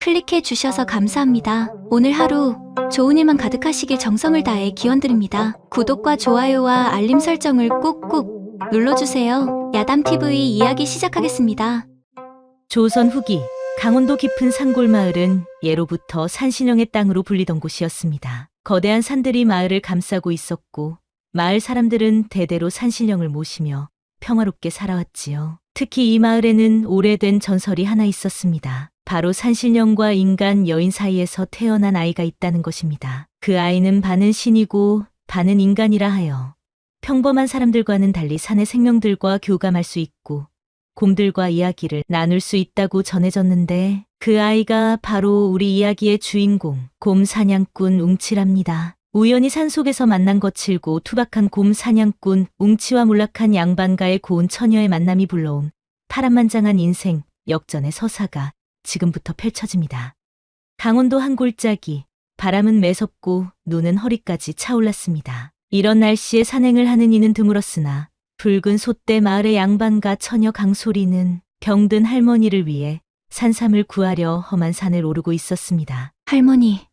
클릭해 주셔서 감사합니다. 오늘 하루 좋은 일만 가득하시길 정성을 다해 기원드립니다. 구독과 좋아요와 알림 설정을 꾹꾹 눌러주세요. 야담TV 이야기 시작하겠습니다. 조선 후기 강원도 깊은 산골마을은 예로부터 산신령의 땅으로 불리던 곳이었습니다. 거대한 산들이 마을을 감싸고 있었고 마을 사람들은 대대로 산신령을 모시며 평화롭게 살아왔지요. 특히 이 마을에는 오래된 전설이 하나 있었습니다. 바로 산신령과 인간 여인 사이에서 태어난 아이가 있다는 것입니다. 그 아이는 반은 신이고 반은 인간이라 하여 평범한 사람들과는 달리 산의 생명들과 교감할 수 있고 곰들과 이야기를 나눌 수 있다고 전해졌는데 그 아이가 바로 우리 이야기의 주인공 곰 사냥꾼 웅치랍니다. 우연히 산속에서 만난 거칠고 투박한 곰 사냥꾼 웅치와 몰락한 양반가의 고운 처녀의 만남이 불러온 파란만장한 인생 역전의 서사가 지금부터 펼쳐집니다. 강원도 한 골짜기, 바람은 매섭고 눈은 허리까지 차올랐습니다. 이런 날씨에 산행을 하는 이는 드물었으나 붉은 솥대 마을의 양반과 처녀 강소리는 병든 할머니를 위해 산삼을 구하려 험한 산을 오르고 있었습니다. 할머니,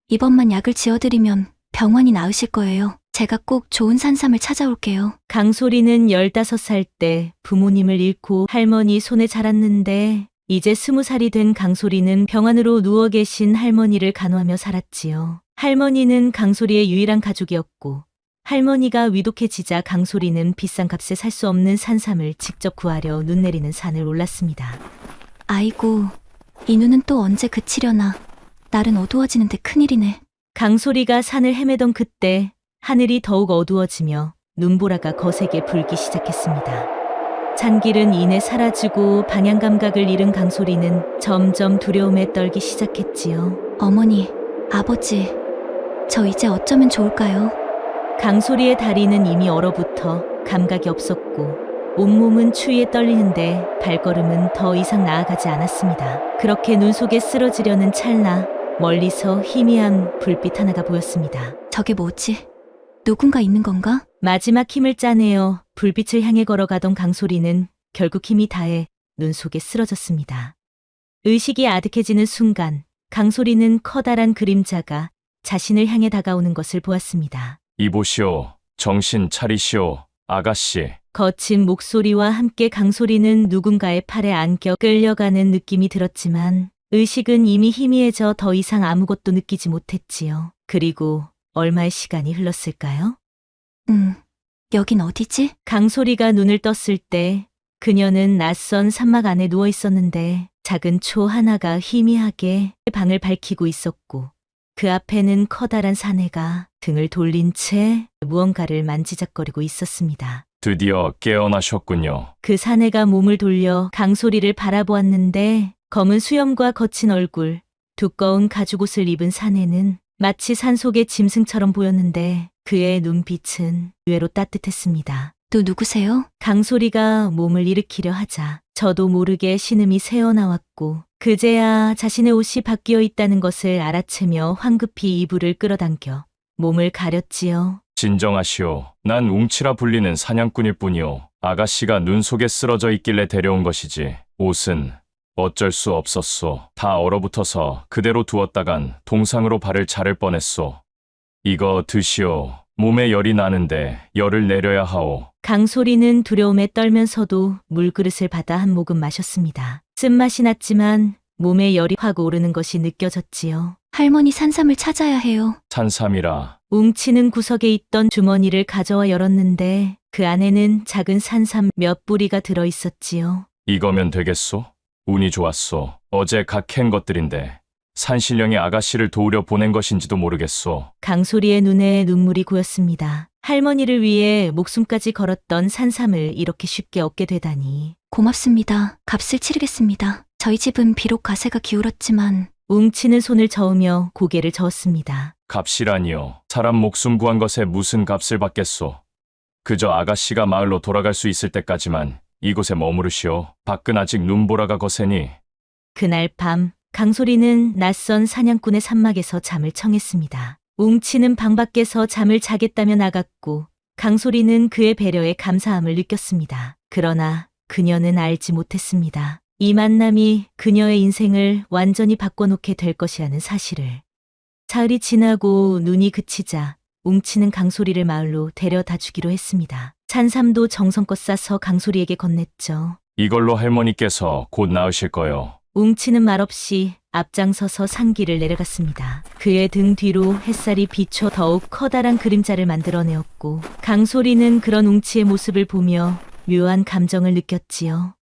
이번만 약을 지어드리면 병원이 나으실 거예요. 제가 꼭 좋은 산삼을 찾아올게요. 강소리는 15살 때 부모님을 잃고 할머니 손에 자랐는데 이제 20살이 된 강소리는 병원으로 누워 계신 할머니를 간호하며 살았지요. 할머니는 강소리의 유일한 가족이었고 할머니가 위독해지자 강소리는 비싼 값에 살 수 없는 산삼을 직접 구하려 눈 내리는 산을 올랐습니다. 아이고, 이 눈은 또 언제 그치려나. 날은 어두워지는데 큰일이네. 강소리가 산을 헤매던 그때 하늘이 더욱 어두워지며 눈보라가 거세게 불기 시작했습니다. 잔길은 이내 사라지고 방향 감각을 잃은 강소리는 점점 두려움에 떨기 시작했지요. 어머니, 아버지, 저 이제 어쩌면 좋을까요? 강소리의 다리는 이미 얼어붙어 감각이 없었고 온몸은 추위에 떨리는데 발걸음은 더 이상 나아가지 않았습니다. 그렇게 눈 속에 쓰러지려는 찰나 멀리서 희미한 불빛 하나가 보였습니다. 저게 뭐지? 누군가 있는 건가? 마지막 힘을 짜내어 불빛을 향해 걸어가던 강소리는 결국 힘이 다해 눈 속에 쓰러졌습니다. 의식이 아득해지는 순간 강소리는 커다란 그림자가 자신을 향해 다가오는 것을 보았습니다. 이보시오, 정신 차리시오, 아가씨. 거친 목소리와 함께 강소리는 누군가의 팔에 안겨 끌려가는 느낌이 들었지만 의식은 이미 희미해져 더 이상 아무것도 느끼지 못했지요. 그리고 얼마의 시간이 흘렀을까요? 여긴 어디지? 강소리가 눈을 떴을 때 그녀는 낯선 산막 안에 누워 있었는데 작은 초 하나가 희미하게 방을 밝히고 있었고 그 앞에는 커다란 사내가 등을 돌린 채 무언가를 만지작거리고 있었습니다. 드디어 깨어나셨군요. 그 사내가 몸을 돌려 강소리를 바라보았는데 검은 수염과 거친 얼굴, 두꺼운 가죽옷을 입은 사내는 마치 산속의 짐승처럼 보였는데 그의 눈빛은 의외로 따뜻했습니다. 또 누구세요? 강소리가 몸을 일으키려 하자 저도 모르게 신음이 새어나왔고 그제야 자신의 옷이 바뀌어 있다는 것을 알아채며 황급히 이불을 끌어당겨 몸을 가렸지요. 진정하시오. 난 웅치라 불리는 사냥꾼일 뿐이오. 아가씨가 눈 속에 쓰러져 있길래 데려온 것이지. 옷은 어쩔 수 없었소. 다 얼어붙어서 그대로 두었다간 동상으로 발을 자를 뻔했소. 이거 드시오. 몸에 열이 나는데 열을 내려야 하오. 강소리는 두려움에 떨면서도 물그릇을 받아 한 모금 마셨습니다. 쓴맛이 났지만 몸에 열이 확 오르는 것이 느껴졌지요. 할머니 산삼을 찾아야 해요. 산삼이라. 웅치는 구석에 있던 주머니를 가져와 열었는데 그 안에는 작은 산삼 몇 뿌리가 들어 있었지요. 이거면 되겠소? 운이 좋았소. 어제 각 캔 것들인데 산신령이 아가씨를 도우려 보낸 것인지도 모르겠소. 강소리의 눈에 눈물이 고였습니다. 할머니를 위해 목숨까지 걸었던 산삼을 이렇게 쉽게 얻게 되다니. 고맙습니다. 값을 치르겠습니다. 저희 집은 비록 가세가 기울었지만 웅치는 손을 저으며 고개를 저었습니다. 값이라니요. 사람 목숨 구한 것에 무슨 값을 받겠소. 그저 아가씨가 마을로 돌아갈 수 있을 때까지만 이곳에 머무르시오. 밖은 아직 눈보라가 거세니. 그날 밤 강소리는 낯선 사냥꾼의 산막에서 잠을 청했습니다. 웅치는 방 밖에서 잠을 자겠다며 나갔고 강소리는 그의 배려에 감사함을 느꼈습니다. 그러나 그녀는 알지 못했습니다. 이 만남이 그녀의 인생을 완전히 바꿔놓게 될 것이라는 사실을. 사흘이 지나고 눈이 그치자 웅치는 강소리를 마을로 데려다 주기로 했습니다. 산삼도 정성껏 싸서 강소리에게 건넸죠. 이걸로 할머니께서 곧 나으실 거요. 웅치는 말없이 앞장서서 산길을 내려갔습니다. 그의 등 뒤로 햇살이 비춰 더욱 커다란 그림자를 만들어내었고 강소리는 그런 웅치의 모습을 보며 묘한 감정을 느꼈지요.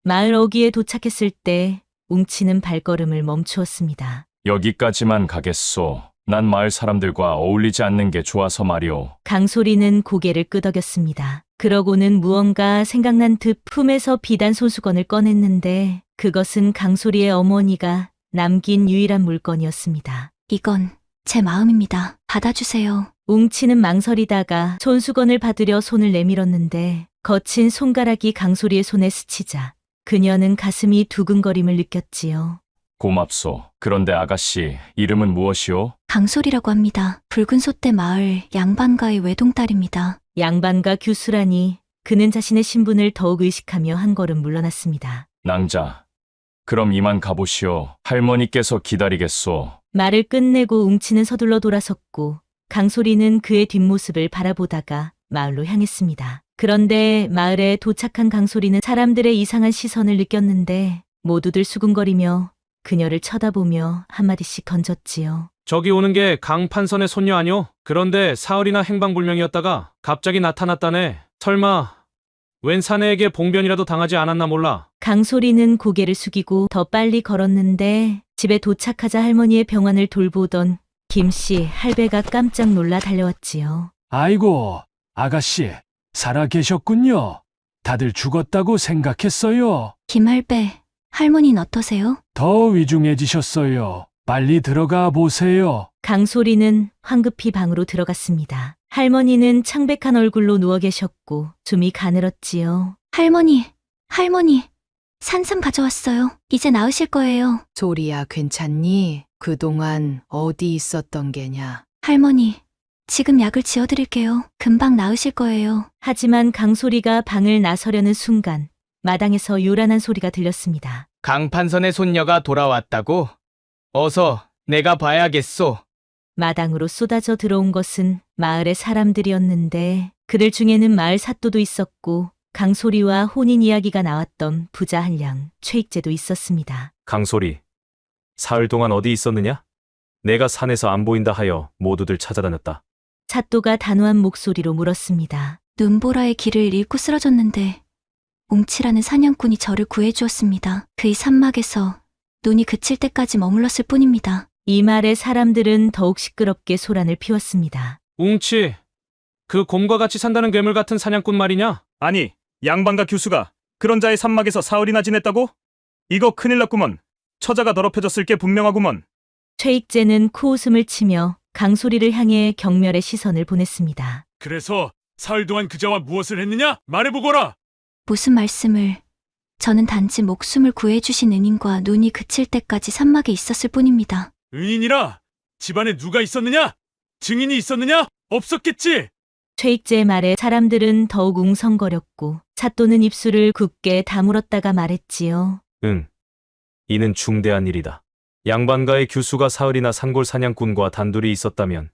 마을 어귀에 도착했을 때 웅치는 발걸음을 멈추었습니다. 여기까지만 가겠소. 난 마을 사람들과 어울리지 않는 게 좋아서 말이오. 강소리는 고개를 끄덕였습니다. 그러고는 무언가 생각난 듯 품에서 비단 손수건을 꺼냈는데 그것은 강소리의 어머니가 남긴 유일한 물건이었습니다. 이건 제 마음입니다. 받아주세요. 웅치는 망설이다가 손수건을 받으려 손을 내밀었는데 거친 손가락이 강소리의 손에 스치자 그녀는 가슴이 두근거림을 느꼈지요. 고맙소. 그런데 아가씨, 이름은 무엇이오? 강소리라고 합니다. 붉은 소떼 마을 양반가의 외동딸입니다. 양반가 규수라니 그는 자신의 신분을 더욱 의식하며 한 걸음 물러났습니다. 낭자. 그럼 이만 가보시오. 할머니께서 기다리겠소. 말을 끝내고 웅치는 서둘러 돌아섰고 강소리는 그의 뒷모습을 바라보다가 마을로 향했습니다. 그런데 마을에 도착한 강소리는 사람들의 이상한 시선을 느꼈는데 모두들 수군거리며 그녀를 쳐다보며 한마디씩 던졌지요. 저기 오는 게 강판선의 손녀 아니오? 그런데 사흘이나 행방불명이었다가 갑자기 나타났다네. 설마 웬 사내에게 봉변이라도 당하지 않았나 몰라. 강소리는 고개를 숙이고 더 빨리 걸었는데 집에 도착하자 할머니의 병환을 돌보던 김씨 할배가 깜짝 놀라 달려왔지요. 아이고, 아가씨, 살아 계셨군요. 다들 죽었다고 생각했어요. 김할배, 할머니는 어떠세요? 더 위중해지셨어요. 빨리 들어가 보세요. 강소리는 황급히 방으로 들어갔습니다. 할머니는 창백한 얼굴로 누워 계셨고 숨이 가늘었지요. 할머니, 산삼 가져왔어요. 이제 나으실 거예요. 소리야, 괜찮니? 그동안 어디 있었던 게냐? 할머니, 지금 약을 지어드릴게요. 금방 나으실 거예요. 하지만 강소리가 방을 나서려는 순간 마당에서 요란한 소리가 들렸습니다. 강판선의 손녀가 돌아왔다고? 어서 내가 봐야겠소. 마당으로 쏟아져 들어온 것은 마을의 사람들이었는데 그들 중에는 마을 사또도 있었고 강소리와 혼인 이야기가 나왔던 부자 한량 최익재도 있었습니다. 강소리, 사흘 동안 어디 있었느냐? 내가 산에서 안 보인다 하여 모두들 찾아다녔다. 사또가 단호한 목소리로 물었습니다. 눈보라의 길을 잃고 쓰러졌는데 웅치라는 사냥꾼이 저를 구해주었습니다. 그의 산막에서 눈이 그칠 때까지 머물렀을 뿐입니다. 이 말에 사람들은 더욱 시끄럽게 소란을 피웠습니다. 웅치, 그 곰과 같이 산다는 괴물 같은 사냥꾼 말이냐? 아니, 양반가 교수가 그런 자의 산막에서 사흘이나 지냈다고? 이거 큰일 났구먼. 처자가 더럽혀졌을 게 분명하구먼. 최익재는 코웃음을 치며 강소리를 향해 경멸의 시선을 보냈습니다. 그래서 사흘 동안 그자와 무엇을 했느냐? 말해보거라! 무슨 말씀을... 저는 단지 목숨을 구해주신 은인과 눈이 그칠 때까지 산막에 있었을 뿐입니다. 은인이라? 집안에 누가 있었느냐? 증인이 있었느냐? 없었겠지? 최익재의 말에 사람들은 더욱 웅성거렸고 사또는 입술을 굳게 다물었다가 말했지요. 응, 이는 중대한 일이다. 양반가의 규수가 사흘이나 산골 사냥꾼과 단둘이 있었다면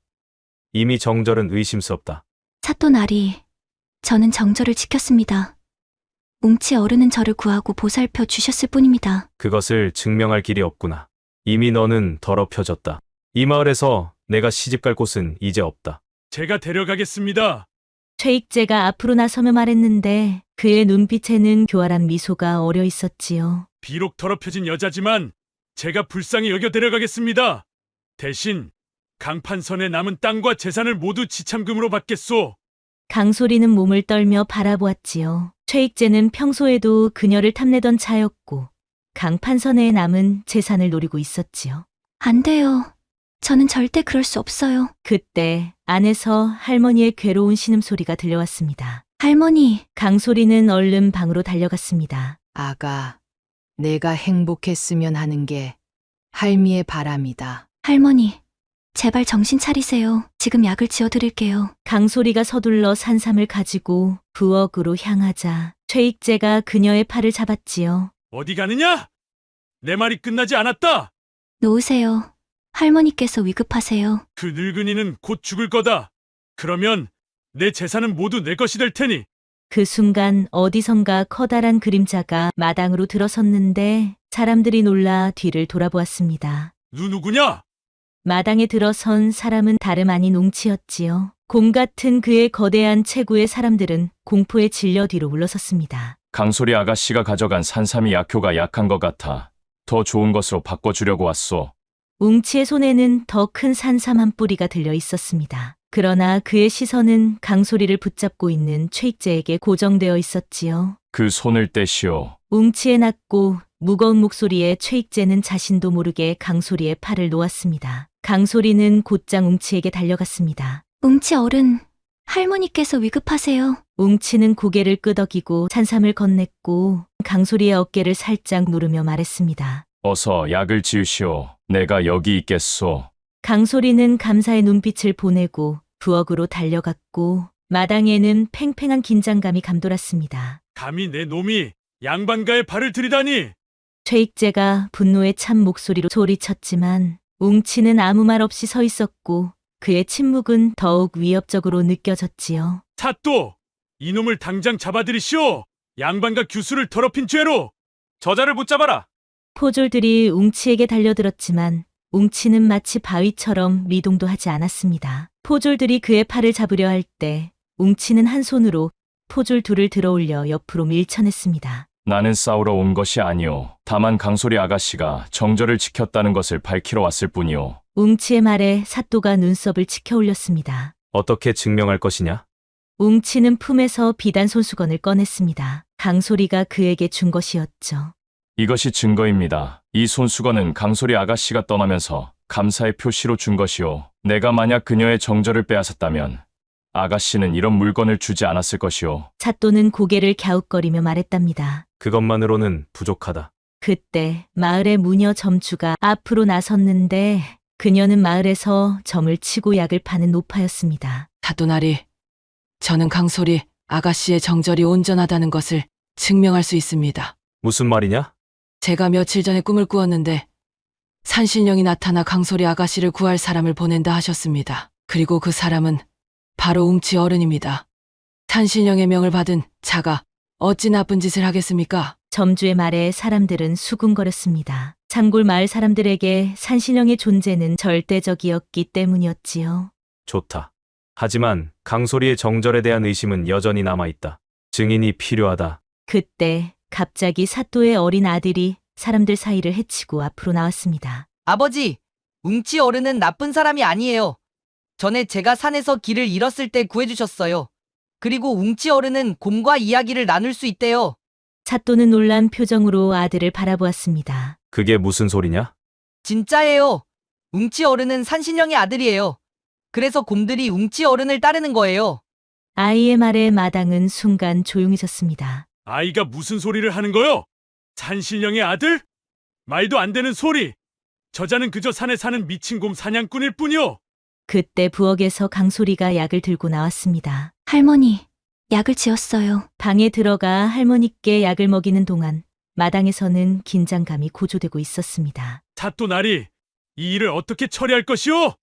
이미 정절은 의심스럽다. 사또 나리, 저는 정절을 지켰습니다. 웅치 어른은 저를 구하고 보살펴 주셨을 뿐입니다. 그것을 증명할 길이 없구나. 이미 너는 더럽혀졌다. 이 마을에서 내가 시집갈 곳은 이제 없다. 제가 데려가겠습니다. 최익재가 앞으로 나서며 말했는데 그의 눈빛에는 교활한 미소가 어려 있었지요. 비록 더럽혀진 여자지만 제가 불쌍히 여겨 데려가겠습니다. 대신 강판선에 남은 땅과 재산을 모두 지참금으로 받겠소. 강소리는 몸을 떨며 바라보았지요. 최익재는 평소에도 그녀를 탐내던 차였고 강판선에 남은 재산을 노리고 있었지요. 안 돼요. 저는 절대 그럴 수 없어요. 그때 안에서 할머니의 괴로운 신음소리가 들려왔습니다. 할머니, 강소리는 얼른 방으로 달려갔습니다. 아가, 내가 행복했으면 하는 게 할미의 바람이다. 할머니, 제발 정신 차리세요. 지금 약을 지어드릴게요. 강소리가 서둘러 산삼을 가지고 부엌으로 향하자 최익재가 그녀의 팔을 잡았지요. 어디 가느냐? 내 말이 끝나지 않았다. 놓으세요. 할머니께서 위급하세요. 그 늙은이는 곧 죽을 거다. 그러면 내 재산은 모두 내 것이 될 테니. 그 순간 어디선가 커다란 그림자가 마당으로 들어섰는데 사람들이 놀라 뒤를 돌아보았습니다. 누구냐? 마당에 들어선 사람은 다름 아닌 웅치였지요. 곰 같은 그의 거대한 체구의 사람들은 공포에 질려 뒤로 물러섰습니다. 강소리 아가씨가 가져간 산삼이 약효가 약한 것 같아 더 좋은 것으로 바꿔주려고 왔소. 웅치의 손에는 더 큰 산삼 한 뿌리가 들려 있었습니다. 그러나 그의 시선은 강소리를 붙잡고 있는 최익재에게 고정되어 있었지요. 그 손을 떼시오. 웅치의 낮고 무거운 목소리에 최익재는 자신도 모르게 강소리의 팔을 놓았습니다. 강소리는 곧장 웅치에게 달려갔습니다. 웅치 어른, 할머니께서 위급하세요. 웅치는 고개를 끄덕이고 산삼을 건넸고 강소리의 어깨를 살짝 누르며 말했습니다. 어서 약을 지으시오. 내가 여기 있겠소. 강소리는 감사의 눈빛을 보내고 부엌으로 달려갔고 마당에는 팽팽한 긴장감이 감돌았습니다. 감히 내 놈이 양반가의 발을 들이다니. 최익재가 분노에 찬 목소리로 소리쳤지만 웅치는 아무 말 없이 서 있었고 그의 침묵은 더욱 위협적으로 느껴졌지요. 사또, 이놈을 당장 잡아들이시오. 양반가 규수를 더럽힌 죄로. 저자를 붙잡아라. 포졸들이 웅치에게 달려들었지만 웅치는 마치 바위처럼 미동도 하지 않았습니다. 포졸들이 그의 팔을 잡으려 할 때 웅치는 한 손으로 포졸 둘을 들어올려 옆으로 밀쳐냈습니다. 나는 싸우러 온 것이 아니오. 다만 강소리 아가씨가 정절을 지켰다는 것을 밝히러 왔을 뿐이오. 웅치의 말에 사또가 눈썹을 치켜 올렸습니다. 어떻게 증명할 것이냐? 웅치는 품에서 비단 손수건을 꺼냈습니다. 강소리가 그에게 준 것이었죠. 이것이 증거입니다. 이 손수건은 강소리 아가씨가 떠나면서 감사의 표시로 준 것이오. 내가 만약 그녀의 정절을 빼앗았다면 아가씨는 이런 물건을 주지 않았을 것이오. 사또는 고개를 갸웃거리며 말했답니다. 그것만으로는 부족하다. 그때 마을의 무녀 점주가 앞으로 나섰는데 그녀는 마을에서 점을 치고 약을 파는 노파였습니다. 사또나리, 저는 강소리 아가씨의 정절이 온전하다는 것을 증명할 수 있습니다. 무슨 말이냐? 제가 며칠 전에 꿈을 꾸었는데 산신령이 나타나 강소리 아가씨를 구할 사람을 보낸다 하셨습니다. 그리고 그 사람은 바로 웅치 어른입니다. 산신령의 명을 받은 자가 어찌 나쁜 짓을 하겠습니까? 점주의 말에 사람들은 수군거렸습니다. 창골 마을 사람들에게 산신령의 존재는 절대적이었기 때문이었지요. 좋다. 하지만 강소리의 정절에 대한 의심은 여전히 남아있다. 증인이 필요하다. 그때 갑자기 사또의 어린 아들이 사람들 사이를 헤치고 앞으로 나왔습니다. 아버지, 웅치 어른은 나쁜 사람이 아니에요. 전에 제가 산에서 길을 잃었을 때 구해주셨어요. 그리고 웅치 어른은 곰과 이야기를 나눌 수 있대요. 사또는 놀란 표정으로 아들을 바라보았습니다. 그게 무슨 소리냐? 진짜예요. 웅치 어른은 산신령의 아들이에요. 그래서 곰들이 웅치 어른을 따르는 거예요. 아이의 말에 마당은 순간 조용해졌습니다. 아이가 무슨 소리를 하는 거요? 산신령의 아들? 말도 안 되는 소리. 저자는 그저 산에 사는 미친 곰 사냥꾼일 뿐이요. 그때 부엌에서 강소리가 약을 들고 나왔습니다. 할머니, 약을 지었어요. 방에 들어가 할머니께 약을 먹이는 동안 마당에서는 긴장감이 고조되고 있었습니다. 사또 나리, 이 일을 어떻게 처리할 것이오?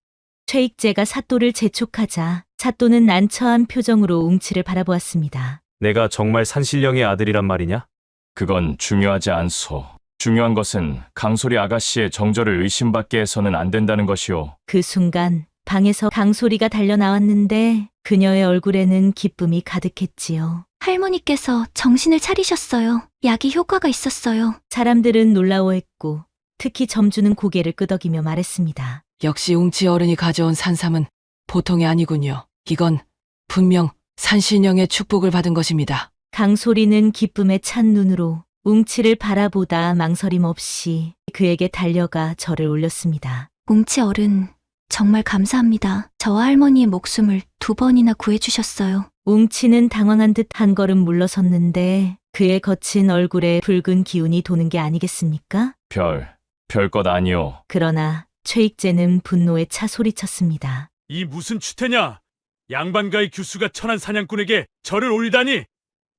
최익재가 사또를 재촉하자 사또는 난처한 표정으로 웅치를 바라보았습니다. 내가 정말 산신령의 아들이란 말이냐? 그건 중요하지 않소. 중요한 것은 강소리 아가씨의 정절을 의심받게 해서는 안 된다는 것이오. 그 순간 방에서 강소리가 달려 나왔는데 그녀의 얼굴에는 기쁨이 가득했지요. 할머니께서 정신을 차리셨어요. 약이 효과가 있었어요. 사람들은 놀라워했고 특히 점주는 고개를 끄덕이며 말했습니다. 역시 웅치 어른이 가져온 산삼은 보통이 아니군요. 이건 분명 산신령의 축복을 받은 것입니다. 강소리는 기쁨에 찬 눈으로 웅치를 바라보다 망설임 없이 그에게 달려가 절을 올렸습니다. 웅치 어른, 정말 감사합니다. 저와 할머니의 목숨을 2번이나 구해주셨어요. 웅치는 당황한 듯 한 걸음 물러섰는데 그의 거친 얼굴에 붉은 기운이 도는 게 아니겠습니까? 별것 아니오. 그러나 최익재는 분노에 차 소리쳤습니다. 이 무슨 추태냐? 양반가의 규수가 천한 사냥꾼에게 절을 올리다니.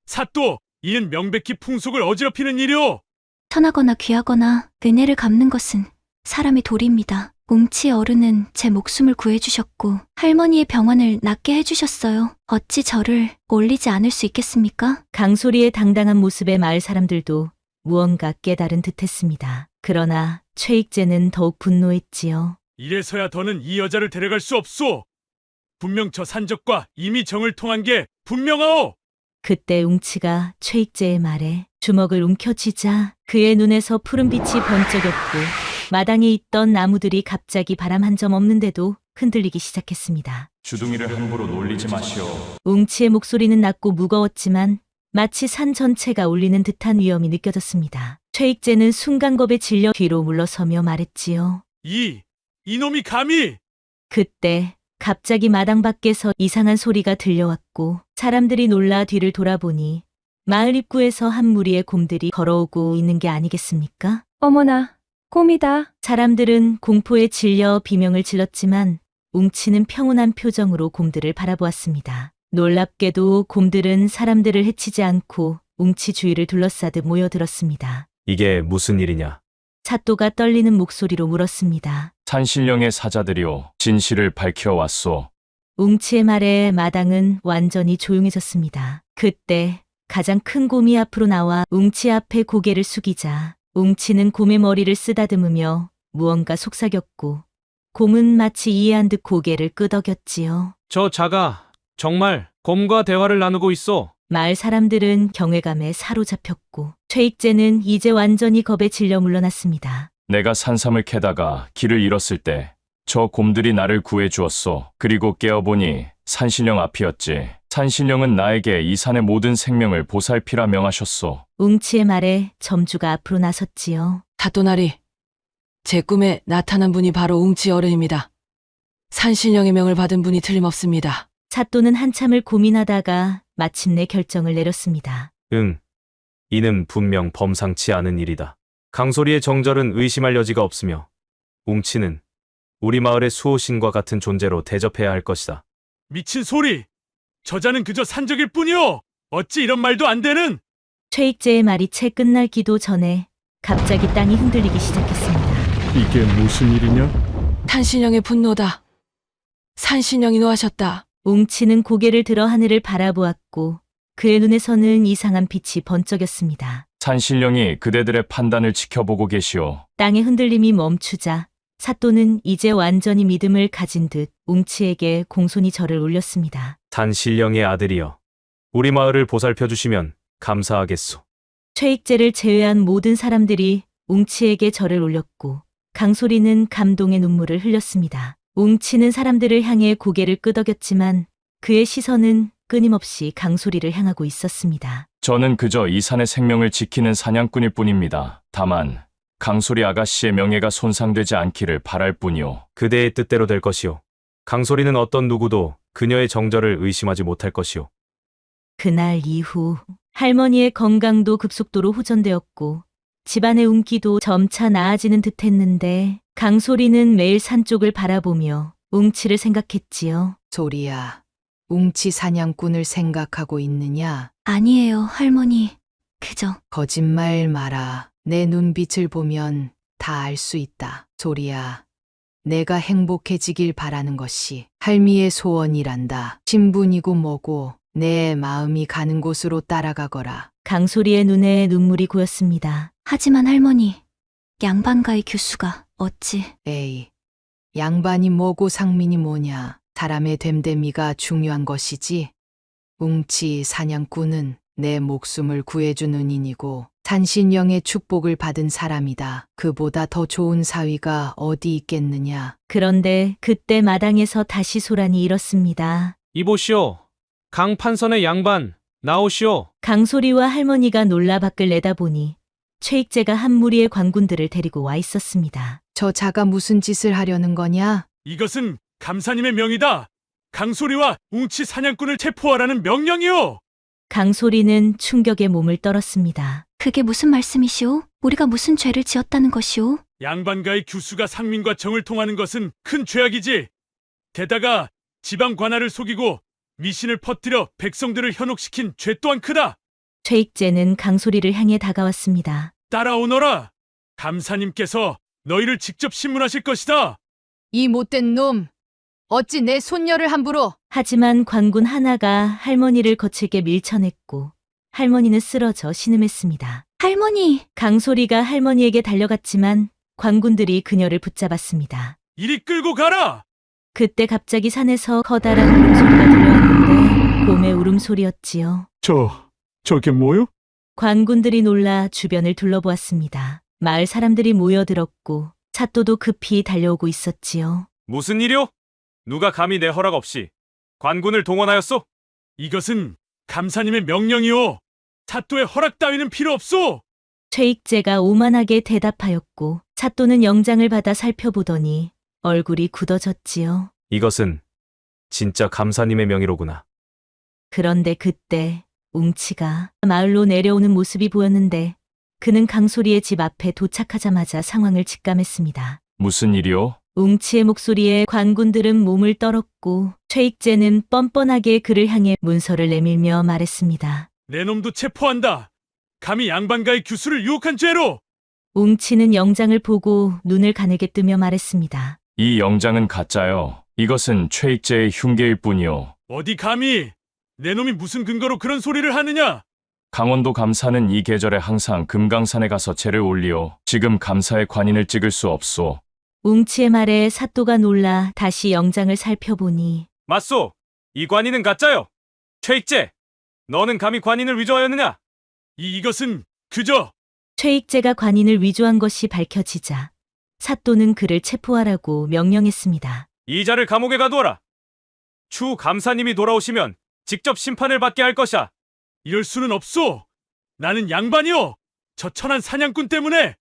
사또, 이는 명백히 풍속을 어지럽히는 일이오. 선하거나 귀하거나 은혜를 갚는 것은 사람의 도리입니다. 웅치 어른은 제 목숨을 구해주셨고 할머니의 병환을 낫게 해주셨어요. 어찌 저를 올리지 않을 수 있겠습니까? 강소리의 당당한 모습에 마을 사람들도 무언가 깨달은 듯했습니다. 그러나 최익재는 더욱 분노했지요. 이래서야 더는 이 여자를 데려갈 수 없소. 분명 저 산적과 이미 정을 통한 게 분명하오. 그때 웅치가 최익재의 말에 주먹을 움켜쥐자 그의 눈에서 푸른빛이 번쩍였고 마당에 있던 나무들이 갑자기 바람 한 점 없는데도 흔들리기 시작했습니다. 주둥이를 함부로 놀리지 마시오. 웅치의 목소리는 낮고 무거웠지만 마치 산 전체가 울리는 듯한 위험이 느껴졌습니다. 최익재는 순간 겁에 질려 뒤로 물러서며 말했지요. 이놈이 감히! 그때 갑자기 마당 밖에서 이상한 소리가 들려왔고 사람들이 놀라 뒤를 돌아보니 마을 입구에서 한 무리의 곰들이 걸어오고 있는 게 아니겠습니까? 어머나, 곰이다. 사람들은 공포에 질려 비명을 질렀지만 웅치는 평온한 표정으로 곰들을 바라보았습니다. 놀랍게도 곰들은 사람들을 해치지 않고 웅치 주위를 둘러싸듯 모여들었습니다. 이게 무슨 일이냐? 사또가 떨리는 목소리로 물었습니다. 산신령의 사자들이오, 진실을 밝혀왔소. 웅치의 말에 마당은 완전히 조용해졌습니다. 그때 가장 큰 곰이 앞으로 나와 웅치 앞에 고개를 숙이자 웅치는 곰의 머리를 쓰다듬으며 무언가 속삭였고 곰은 마치 이해한 듯 고개를 끄덕였지요. 저 자가 정말 곰과 대화를 나누고 있어. 마을 사람들은 경외감에 사로잡혔고 최익재는 이제 완전히 겁에 질려 물러났습니다. 내가 산삼을 캐다가 길을 잃었을 때 저 곰들이 나를 구해주었소. 그리고 깨어보니 산신령 앞이었지. 산신령은 나에게 이 산의 모든 생명을 보살피라 명하셨소. 웅치의 말에 점주가 앞으로 나섰지요. 사또나리, 제 꿈에 나타난 분이 바로 웅치 어른입니다. 산신령의 명을 받은 분이 틀림없습니다. 사또는 한참을 고민하다가 마침내 결정을 내렸습니다. 응. 이는 분명 범상치 않은 일이다. 강소리의 정절은 의심할 여지가 없으며 웅치는 우리 마을의 수호신과 같은 존재로 대접해야 할 것이다. 미친 소리! 저자는 그저 산적일 뿐이오! 어찌 이런 말도 안 되는! 최익재의 말이 채 끝날기도 전에 갑자기 땅이 흔들리기 시작했습니다. 이게 무슨 일이냐? 산신령의 분노다. 산신령이 노하셨다. 웅치는 고개를 들어 하늘을 바라보았고 그의 눈에서는 이상한 빛이 번쩍였습니다. 산신령이 그대들의 판단을 지켜보고 계시오. 땅의 흔들림이 멈추자 사또는 이제 완전히 믿음을 가진 듯 웅치에게 공손히 절을 올렸습니다. 산신령의 아들이여, 우리 마을을 보살펴 주시면 감사하겠소. 최익재를 제외한 모든 사람들이 웅치에게 절을 올렸고 강소리는 감동의 눈물을 흘렸습니다. 웅치는 사람들을 향해 고개를 끄덕였지만 그의 시선은 끊임없이 강소리를 향하고 있었습니다. 저는 그저 이 산의 생명을 지키는 사냥꾼일 뿐입니다. 다만 강소리 아가씨의 명예가 손상되지 않기를 바랄 뿐이오. 그대의 뜻대로 될 것이오. 강소리는 어떤 누구도 그녀의 정절을 의심하지 못할 것이오. 그날 이후 할머니의 건강도 급속도로 호전되었고 집안의 운기도 점차 나아지는 듯했는데 강소리는 매일 산 쪽을 바라보며 웅치를 생각했지요. 소리야, 웅치 사냥꾼을 생각하고 있느냐? 아니에요, 할머니. 그저 거짓말 마라. 내 눈빛을 보면 다 알 수 있다. 소리야, 내가 행복해지길 바라는 것이 할미의 소원이란다. 신분이고 뭐고 내 마음이 가는 곳으로 따라가거라. 강소리의 눈에 눈물이 고였습니다. 하지만 할머니, 양반가의 교수가 어찌... 에이, 양반이 뭐고 상민이 뭐냐. 사람의 됨됨이가 중요한 것이지. 웅치 사냥꾼은 내 목숨을 구해준 은인이고 산신령의 축복을 받은 사람이다. 그보다 더 좋은 사위가 어디 있겠느냐. 그런데 그때 마당에서 다시 소란이 일었습니다. 이보시오. 강판선의 양반, 나오시오. 강소리와 할머니가 놀라 밖을 내다보니 최익재가 한 무리의 관군들을 데리고 와 있었습니다. 저 자가 무슨 짓을 하려는 거냐? 이것은 감사님의 명이다. 강소리와 웅치 사냥꾼을 체포하라는 명령이오. 강소리는 충격에 몸을 떨었습니다. 그게 무슨 말씀이시오? 우리가 무슨 죄를 지었다는 것이오? 양반가의 규수가 상민과 정을 통하는 것은 큰 죄악이지. 게다가 지방 관할을 속이고 미신을 퍼뜨려 백성들을 현혹시킨 죄 또한 크다. 최익재는 강소리를 향해 다가왔습니다. 따라오너라. 감사님께서 너희를 직접 신문하실 것이다. 이 못된 놈, 어찌 내 손녀를 함부로. 하지만 관군 하나가 할머니를 거칠게 밀쳐냈고 할머니는 쓰러져 신음했습니다. 할머니, 강소리가 할머니에게 달려갔지만 관군들이 그녀를 붙잡았습니다. 이리 끌고 가라. 그때 갑자기 산에서 커다란 울음소리가 들려왔는데 곰의 울음소리였지요. 저게 뭐요? 관군들이 놀라 주변을 둘러보았습니다. 마을 사람들이 모여들었고 사또도 급히 달려오고 있었지요. 무슨 일이오? 누가 감히 내 허락 없이 관군을 동원하였소? 이것은 감사님의 명령이오. 사또의 허락 따위는 필요 없소. 최익재가 오만하게 대답하였고 사또는 영장을 받아 살펴보더니 얼굴이 굳어졌지요. 이것은 진짜 감사님의 명의로구나. 그런데 그때 웅치가 마을로 내려오는 모습이 보였는데 그는 강소리의 집 앞에 도착하자마자 상황을 직감했습니다. 무슨 일이오? 웅치의 목소리에 관군들은 몸을 떨었고 최익재는 뻔뻔하게 그를 향해 문서를 내밀며 말했습니다. 내 놈도 체포한다. 감히 양반가의 규수를 유혹한 죄로. 웅치는 영장을 보고 눈을 가늘게 뜨며 말했습니다. 이 영장은 가짜요. 이것은 최익재의 흉계일 뿐이요. 어디 감히. 내 놈이 무슨 근거로 그런 소리를 하느냐. 강원도 감사는 이 계절에 항상 금강산에 가서 제를 올리오. 지금 감사의 관인을 찍을 수 없소. 웅치의 말에 사또가 놀라 다시 영장을 살펴보니 맞소. 이 관인은 가짜요. 최익재, 너는 감히 관인을 위조하였느냐? 이것은 그저. 최익재가 관인을 위조한 것이 밝혀지자 사또는 그를 체포하라고 명령했습니다. 이자를 감옥에 가두어라. 추후 감사님이 돌아오시면 직접 심판을 받게 할 것이야. 이럴 수는 없소. 나는 양반이요. 저 천한 사냥꾼 때문에.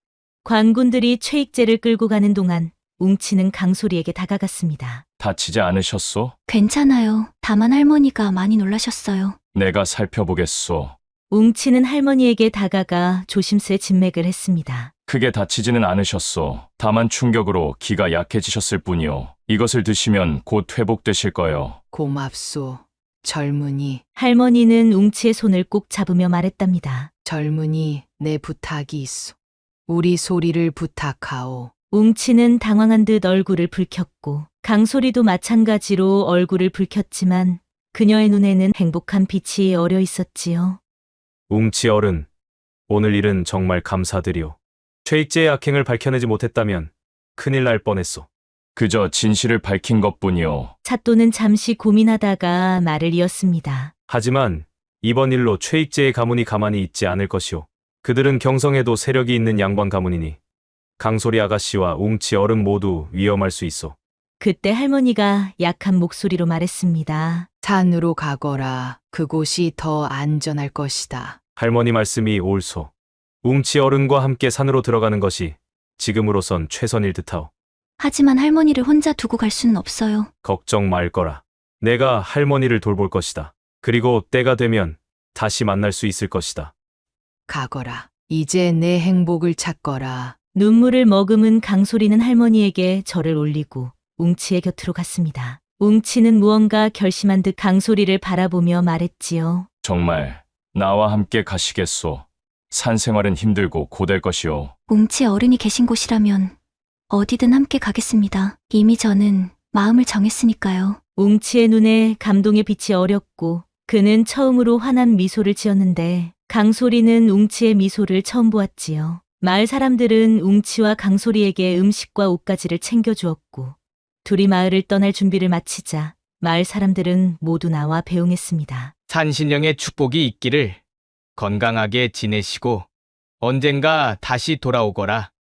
관군들이 최익재를 끌고 가는 동안 웅치는 강소리에게 다가갔습니다. 다치지 않으셨소? 괜찮아요. 다만 할머니가 많이 놀라셨어요. 내가 살펴보겠소. 웅치는 할머니에게 다가가 조심스레 진맥을 했습니다. 크게 다치지는 않으셨소. 다만 충격으로 기가 약해지셨을 뿐이요. 이것을 드시면 곧 회복되실 거요. 고맙소. 젊은이. 할머니는 웅치의 손을 꼭 잡으며 말했답니다. 젊은이, 내 부탁이 있소. 우리 소리를 부탁하오. 웅치는 당황한 듯 얼굴을 붉혔고 강소리도 마찬가지로 얼굴을 붉혔지만 그녀의 눈에는 행복한 빛이 어려 있었지요. 웅치 어른, 오늘 일은 정말 감사드리오. 최익재의 악행을 밝혀내지 못했다면 큰일 날 뻔했소. 그저 진실을 밝힌 것뿐이요. 사또는 잠시 고민하다가 말을 이었습니다. 하지만 이번 일로 최익재의 가문이 가만히 있지 않을 것이오. 그들은 경성에도 세력이 있는 양반 가문이니 강소리 아가씨와 웅치 어른 모두 위험할 수 있어. 그때 할머니가 약한 목소리로 말했습니다. 산으로 가거라. 그곳이 더 안전할 것이다. 할머니 말씀이 옳소. 웅치 어른과 함께 산으로 들어가는 것이 지금으로선 최선일 듯하오. 하지만 할머니를 혼자 두고 갈 수는 없어요. 걱정 말 거라. 내가 할머니를 돌볼 것이다. 그리고 때가 되면 다시 만날 수 있을 것이다. 가거라. 이제 내 행복을 찾거라. 눈물을 머금은 강소리는 할머니에게 절을 올리고 웅치의 곁으로 갔습니다. 웅치는 무언가 결심한 듯 강소리를 바라보며 말했지요. 정말 나와 함께 가시겠소. 산 생활은 힘들고 고될 것이오. 웅치 어른이 계신 곳이라면 어디든 함께 가겠습니다. 이미 저는 마음을 정했으니까요. 웅치의 눈에 감동의 빛이 어렸고 그는 처음으로 환한 미소를 지었는데 강소리는 웅치의 미소를 처음 보았지요. 마을 사람들은 웅치와 강소리에게 음식과 옷가지를 챙겨주었고 둘이 마을을 떠날 준비를 마치자 마을 사람들은 모두 나와 배웅했습니다. 산신령의 축복이 있기를. 건강하게 지내시고 언젠가 다시 돌아오거라.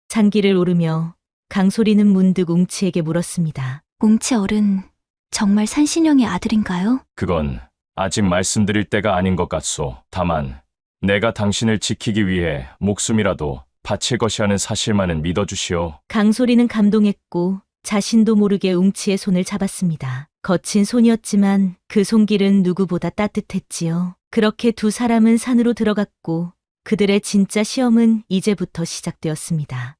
산길을 오르며 강소리는 문득 웅치에게 물었습니다. 웅치 어른, 정말 산신령의 아들인가요? 그건 아직 말씀드릴 때가 아닌 것 같소. 다만 내가 당신을 지키기 위해 목숨이라도 바칠 것이라는 사실만은 믿어주시오. 강소리는 감동했고 자신도 모르게 웅치의 손을 잡았습니다. 거친 손이었지만 그 손길은 누구보다 따뜻했지요. 그렇게 두 사람은 산으로 들어갔고 그들의 진짜 시험은 이제부터 시작되었습니다.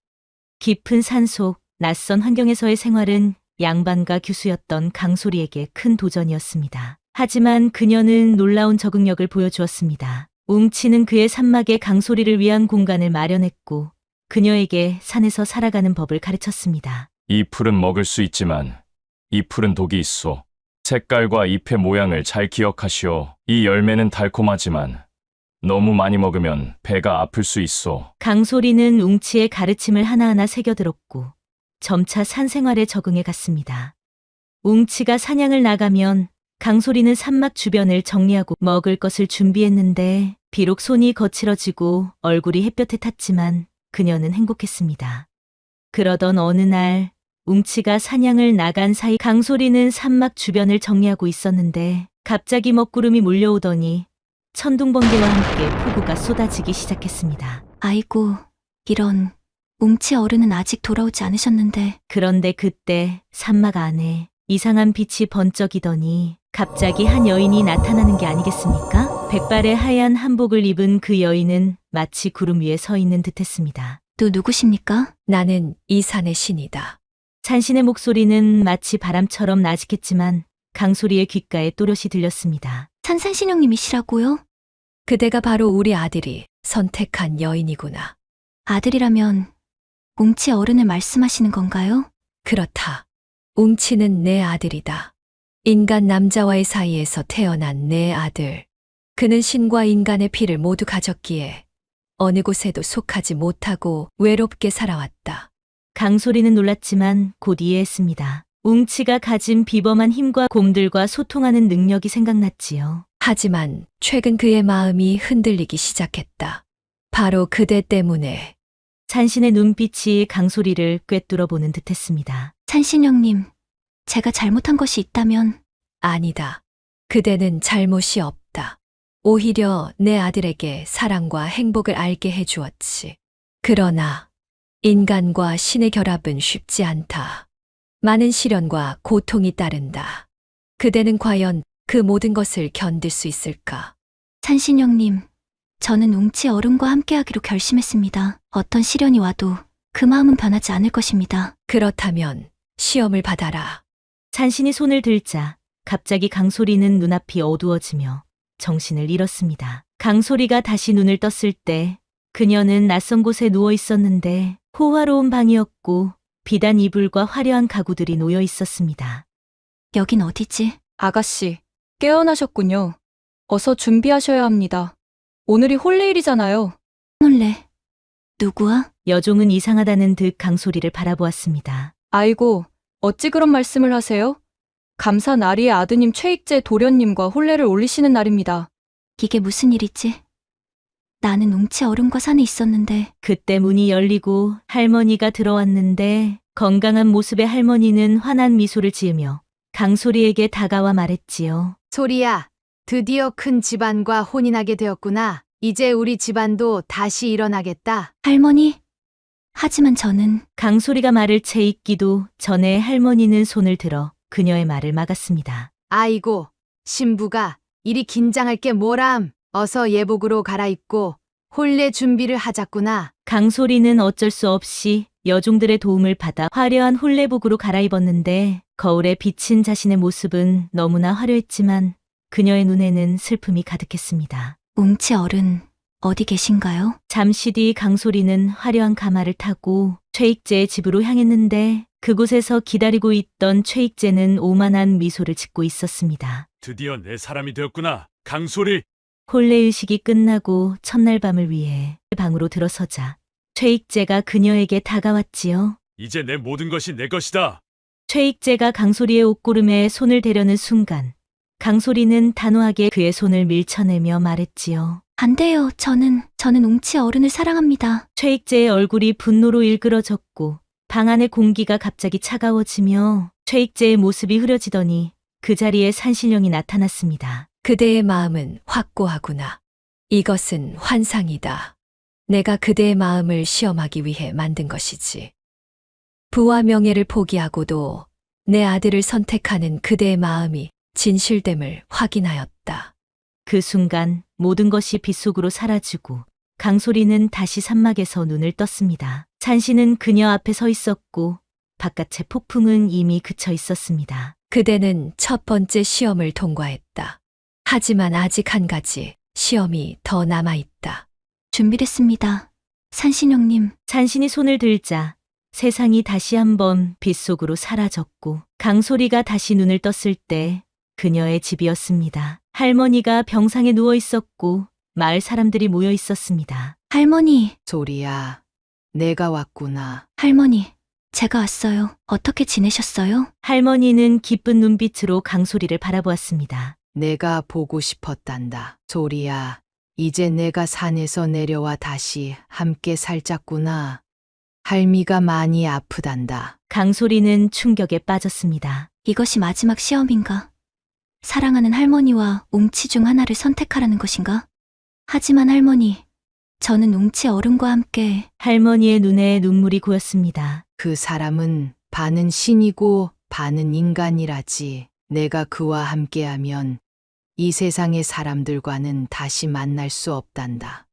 깊은 산속, 낯선 환경에서의 생활은 양반과 규수였던 강소리에게 큰 도전이었습니다. 하지만 그녀는 놀라운 적응력을 보여주었습니다. 웅치는 그의 산막에 강소리를 위한 공간을 마련했고 그녀에게 산에서 살아가는 법을 가르쳤습니다. 이 풀은 먹을 수 있지만 이 풀은 독이 있소. 색깔과 잎의 모양을 잘 기억하시오. 이 열매는 달콤하지만 너무 많이 먹으면 배가 아플 수 있소. 강소리는 웅치의 가르침을 하나하나 새겨들었고 점차 산 생활에 적응해 갔습니다. 웅치가 사냥을 나가면 강소리는 산막 주변을 정리하고 먹을 것을 준비했는데 비록 손이 거칠어지고 얼굴이 햇볕에 탔지만 그녀는 행복했습니다. 그러던 어느 날 웅치가 사냥을 나간 사이 강소리는 산막 주변을 정리하고 있었는데 갑자기 먹구름이 몰려오더니 천둥번개와 함께 폭우가 쏟아지기 시작했습니다. 아이고, 이런. 웅치 어른은 아직 돌아오지 않으셨는데. 그런데 그때 산막 안에 이상한 빛이 번쩍이더니 갑자기 한 여인이 나타나는 게 아니겠습니까? 백발의 하얀 한복을 입은 그 여인은 마치 구름 위에 서 있는 듯했습니다. 또 누구십니까? 나는 이 산의 신이다. 산신의 목소리는 마치 바람처럼 나직했지만 강소리의 귓가에 또렷이 들렸습니다. 산산신령님이시라고요? 그대가 바로 우리 아들이 선택한 여인이구나. 아들이라면 웅치 어른을 말씀하시는 건가요? 그렇다. 웅치는 내 아들이다. 인간 남자와의 사이에서 태어난 내 아들. 그는 신과 인간의 피를 모두 가졌기에 어느 곳에도 속하지 못하고 외롭게 살아왔다. 강소리는 놀랐지만 곧 이해했습니다. 웅치가 가진 비범한 힘과 곰들과 소통하는 능력이 생각났지요. 하지만 최근 그의 마음이 흔들리기 시작했다. 바로 그대 때문에. 산신의 눈빛이 강소리를 꿰뚫어 보는 듯했습니다. 산신령님, 제가 잘못한 것이 있다면. 아니다. 그대는 잘못이 없다. 오히려 내 아들에게 사랑과 행복을 알게 해주었지. 그러나 인간과 신의 결합은 쉽지 않다. 많은 시련과 고통이 따른다. 그대는 과연 그 모든 것을 견딜 수 있을까? 산신령님, 저는 웅치 어른과 함께하기로 결심했습니다. 어떤 시련이 와도 그 마음은 변하지 않을 것입니다. 그렇다면 시험을 받아라. 산신이 손을 들자 갑자기 강소리는 눈앞이 어두워지며 정신을 잃었습니다. 강소리가 다시 눈을 떴을 때 그녀는 낯선 곳에 누워 있었는데 호화로운 방이었고 비단 이불과 화려한 가구들이 놓여 있었습니다. 여긴 어디지? 아가씨, 깨어나셨군요. 어서 준비하셔야 합니다. 오늘이 홀레일이잖아요. 놀래. 누구야? 여종은 이상하다는 듯 강소리를 바라보았습니다. 아이고, 어찌 그런 말씀을 하세요? 감사 나리의 아드님 최익재 도련님과 혼례를 올리시는 날입니다. 이게 무슨 일이지? 나는 웅치 어른과 산에 있었는데. 그때 문이 열리고 할머니가 들어왔는데 건강한 모습의 할머니는 환한 미소를 지으며 강소리에게 다가와 말했지요. 소리야, 드디어 큰 집안과 혼인하게 되었구나. 이제 우리 집안도 다시 일어나겠다. 할머니? 하지만 저는. 강소리가 말을 채 있기도 전에 할머니는 손을 들어 그녀의 말을 막았습니다. 아이고, 신부가 이리 긴장할 게 뭐람. 어서 예복으로 갈아입고 혼례 준비를 하자꾸나. 강소리는 어쩔 수 없이 여종들의 도움을 받아 화려한 혼례복으로 갈아입었는데 거울에 비친 자신의 모습은 너무나 화려했지만 그녀의 눈에는 슬픔이 가득했습니다. 웅치 어른, 어디 계신가요? 잠시 뒤 강소리는 화려한 가마를 타고 최익재의 집으로 향했는데 그곳에서 기다리고 있던 최익재는 오만한 미소를 짓고 있었습니다. 드디어 내 사람이 되었구나. 강소리. 혼례의식이 끝나고 첫날 밤을 위해 방으로 들어서자 최익재가 그녀에게 다가왔지요. 이제 내 모든 것이 내 것이다. 최익재가 강소리의 옷고름에 손을 대려는 순간 강소리는 단호하게 그의 손을 밀쳐내며 말했지요. 안 돼요. 저는 웅치 어른을 사랑합니다. 최익재의 얼굴이 분노로 일그러졌고 방 안의 공기가 갑자기 차가워지며 최익재의 모습이 흐려지더니 그 자리에 산신령이 나타났습니다. 그대의 마음은 확고하구나. 이것은 환상이다. 내가 그대의 마음을 시험하기 위해 만든 것이지. 부와 명예를 포기하고도 내 아들을 선택하는 그대의 마음이 진실됨을 확인하였다. 그 순간 모든 것이 빛 속으로 사라지고 강소리는 다시 산막에서 눈을 떴습니다. 산신은 그녀 앞에 서 있었고 바깥의 폭풍은 이미 그쳐 있었습니다. 그대는 첫 번째 시험을 통과했다. 하지만 아직 한 가지 시험이 더 남아있다. 준비됐습니다. 산신령님, 산신이 손을 들자 세상이 다시 한번 빛 속으로 사라졌고 강소리가 다시 눈을 떴을 때 그녀의 집이었습니다. 할머니가 병상에 누워 있었고 마을 사람들이 모여 있었습니다. 할머니, 소리야, 내가 왔구나. 할머니, 제가 왔어요. 어떻게 지내셨어요? 할머니는 기쁜 눈빛으로 강소리를 바라보았습니다. 내가 보고 싶었단다. 소리야, 이제 내가 산에서 내려와 다시 함께 살자꾸나. 할미가 많이 아프단다. 강소리는 충격에 빠졌습니다. 이것이 마지막 시험인가? 사랑하는 할머니와 웅치 중 하나를 선택하라는 것인가? 하지만 할머니, 저는 웅치 어른과 함께 할머니의 눈에 눈물이 고였습니다. 그 사람은 반은 신이고 반은 인간이라지. 내가 그와 함께하면 이 세상의 사람들과는 다시 만날 수 없단다.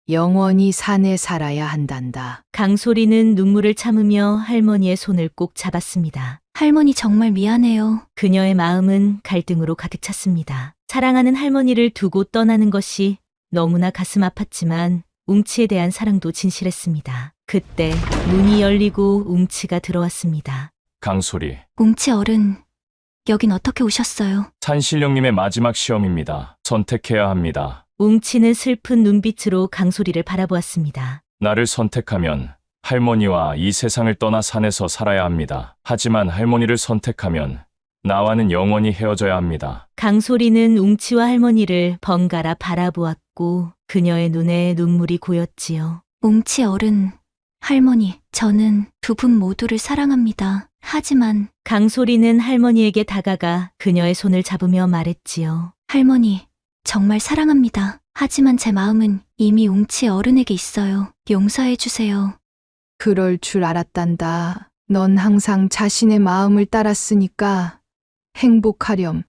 영원히 산에 살아야 한단다. 강소리는 눈물을 참으며 할머니의 손을 꼭 잡았습니다. 할머니 정말 미안해요. 그녀의 마음은 갈등으로 가득 찼습니다. 사랑하는 할머니를 두고 떠나는 것이 너무나 가슴 아팠지만 웅치에 대한 사랑도 진실했습니다. 그때 문이 열리고 웅치가 들어왔습니다. 강소리, 웅치 어른, 여긴 어떻게 오셨어요? 산신령님의 마지막 시험입니다. 선택해야 합니다. 웅치는 슬픈 눈빛으로 강소리를 바라보았습니다. 나를 선택하면 할머니와 이 세상을 떠나 산에서 살아야 합니다. 하지만 할머니를 선택하면 나와는 영원히 헤어져야 합니다. 강소리는 웅치와 할머니를 번갈아 바라보았고 그녀의 눈에 눈물이 고였지요. 웅치 어른, 할머니, 저는 두 분 모두를 사랑합니다. 하지만 강소리는 할머니에게 다가가 그녀의 손을 잡으며 말했지요. 할머니, 정말 사랑합니다. 하지만 제 마음은 이미 웅치 어른에게 있어요. 용서해 주세요. 그럴 줄 알았단다. 넌 항상 자신의 마음을 따랐으니까 행복하렴,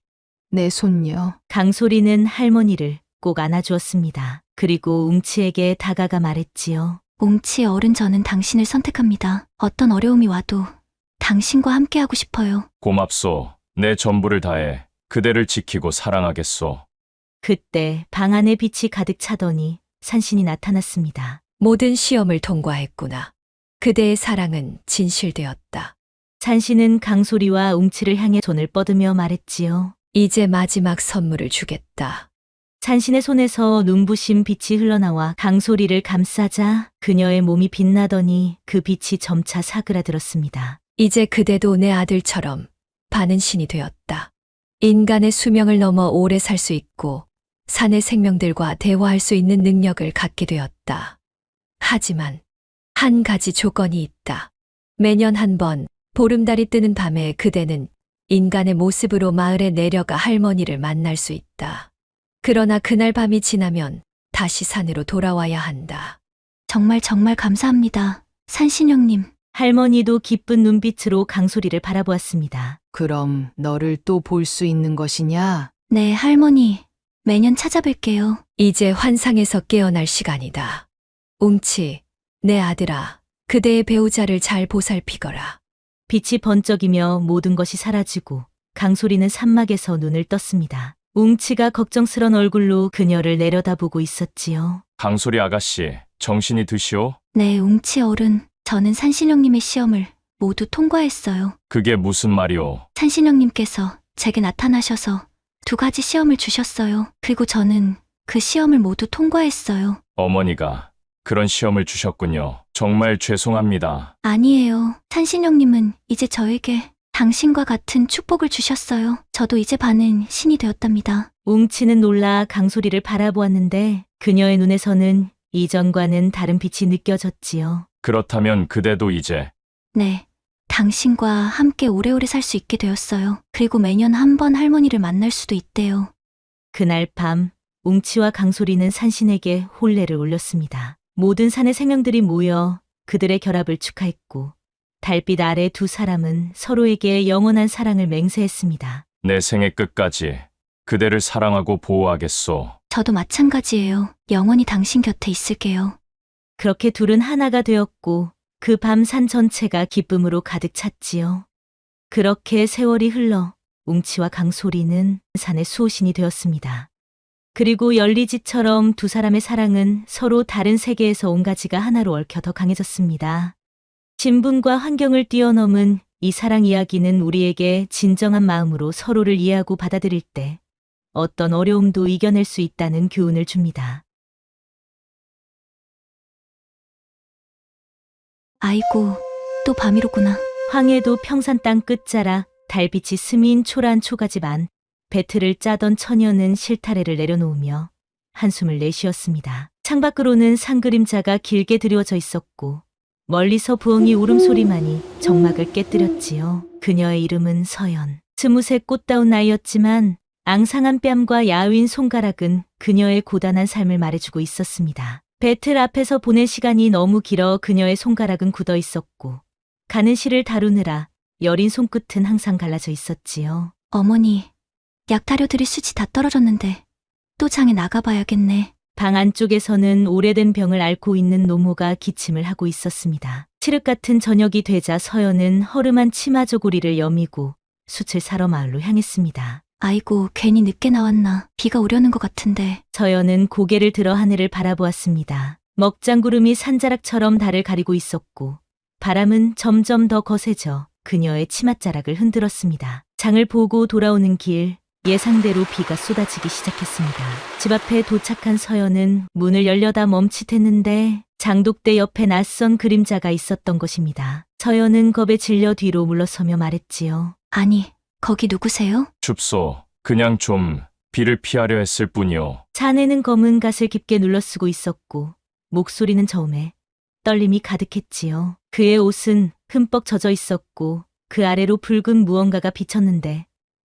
내 손녀. 강소리는 할머니를 꼭 안아주었습니다. 그리고 웅치에게 다가가 말했지요. 웅치 어른, 저는 당신을 선택합니다. 어떤 어려움이 와도 당신과 함께하고 싶어요. 고맙소. 내 전부를 다해 그대를 지키고 사랑하겠소. 그때 방 안에 빛이 가득 차더니 산신이 나타났습니다. 모든 시험을 통과했구나. 그대의 사랑은 진실되었다. 산신은 강소리와 웅치를 향해 손을 뻗으며 말했지요. 이제 마지막 선물을 주겠다. 산신의 손에서 눈부신 빛이 흘러나와 강소리를 감싸자 그녀의 몸이 빛나더니 그 빛이 점차 사그라들었습니다. 이제 그대도 내 아들처럼 반은 신이 되었다. 인간의 수명을 넘어 오래 살 수 있고 산의 생명들과 대화할 수 있는 능력을 갖게 되었다. 하지만 한 가지 조건이 있다. 매년 한 번 보름달이 뜨는 밤에 그대는 인간의 모습으로 마을에 내려가 할머니를 만날 수 있다. 그러나 그날 밤이 지나면 다시 산으로 돌아와야 한다. 정말 감사합니다. 산신령님. 할머니도 기쁜 눈빛으로 강소리를 바라보았습니다. 그럼 너를 또 볼 수 있는 것이냐? 네, 할머니. 매년 찾아뵐게요. 이제 환상에서 깨어날 시간이다. 웅치, 내 아들아, 그대의 배우자를 잘 보살피거라. 빛이 번쩍이며 모든 것이 사라지고 강소리는 산막에서 눈을 떴습니다. 웅치가 걱정스런 얼굴로 그녀를 내려다보고 있었지요. 강소리 아가씨, 정신이 드시오? 네, 웅치 어른. 저는 산신령님의 시험을 모두 통과했어요. 그게 무슨 말이오? 산신령님께서 제게 나타나셔서 2가지 시험을 주셨어요. 그리고 저는 그 시험을 모두 통과했어요. 어머니가 그런 시험을 주셨군요. 정말 죄송합니다. 아니에요. 산신령님은 이제 저에게 당신과 같은 축복을 주셨어요. 저도 이제 반은 신이 되었답니다. 웅치는 놀라 강소리를 바라보았는데 그녀의 눈에서는 이전과는 다른 빛이 느껴졌지요. 그렇다면 그대도 이제 네. 당신과 함께 오래오래 살 수 있게 되었어요. 그리고 매년 한 번 할머니를 만날 수도 있대요. 그날 밤 웅치와 강소리는 산신에게 혼례를 올렸습니다. 모든 산의 생명들이 모여 그들의 결합을 축하했고 달빛 아래 두 사람은 서로에게 영원한 사랑을 맹세했습니다. 내 생애 끝까지 그대를 사랑하고 보호하겠소. 저도 마찬가지예요. 영원히 당신 곁에 있을게요. 그렇게 둘은 하나가 되었고 그 밤 산 전체가 기쁨으로 가득 찼지요. 그렇게 세월이 흘러 웅치와 강소리는 산의 수호신이 되었습니다. 그리고 열리지처럼 두 사람의 사랑은 서로 다른 세계에서 온 가지가 하나로 얽혀 더 강해졌습니다. 신분과 환경을 뛰어넘은 이 사랑 이야기는 우리에게 진정한 마음으로 서로를 이해하고 받아들일 때 어떤 어려움도 이겨낼 수 있다는 교훈을 줍니다. 아이고, 또 밤이로구나. 황해도 평산 땅 끝자락 달빛이 스민 초라한 초가집 안 배틀을 짜던 처녀는 실타래를 내려놓으며 한숨을 내쉬었습니다. 창밖으로는 산 그림자가 길게 드리워져 있었고 멀리서 부엉이 울음소리만이 정막을 깨뜨렸지요. 그녀의 이름은 서연. 20세 꽃다운 나이였지만 앙상한 뺨과 야윈 손가락은 그녀의 고단한 삶을 말해주고 있었습니다. 배틀 앞에서 보낸 시간이 너무 길어 그녀의 손가락은 굳어 있었고 가는 실을 다루느라 여린 손끝은 항상 갈라져 있었지요. 어머니, 약타려 드릴 수지 다 떨어졌는데 또 장에 나가봐야겠네. 방 안쪽에서는 오래된 병을 앓고 있는 노모가 기침을 하고 있었습니다. 칠흑 같은 저녁이 되자 서연은 허름한 치마 저고리를 여미고 숯을 사러 마을로 향했습니다. 아이고, 괜히 늦게 나왔나. 비가 오려는 것 같은데. 서연은 고개를 들어 하늘을 바라보았습니다. 먹장구름이 산자락처럼 달을 가리고 있었고 바람은 점점 더 거세져 그녀의 치맛자락을 흔들었습니다. 장을 보고 돌아오는 길, 예상대로 비가 쏟아지기 시작했습니다. 집 앞에 도착한 서연은 문을 열려다 멈칫했는데 장독대 옆에 낯선 그림자가 있었던 것입니다. 서연은 겁에 질려 뒤로 물러서며 말했지요. 아니, 거기 누구세요? 춥소. 그냥 좀 비를 피하려 했을 뿐이오. 자네는 검은 갓을 깊게 눌러쓰고 있었고 목소리는 저음에 떨림이 가득했지요. 그의 옷은 흠뻑 젖어 있었고 그 아래로 붉은 무언가가 비쳤는데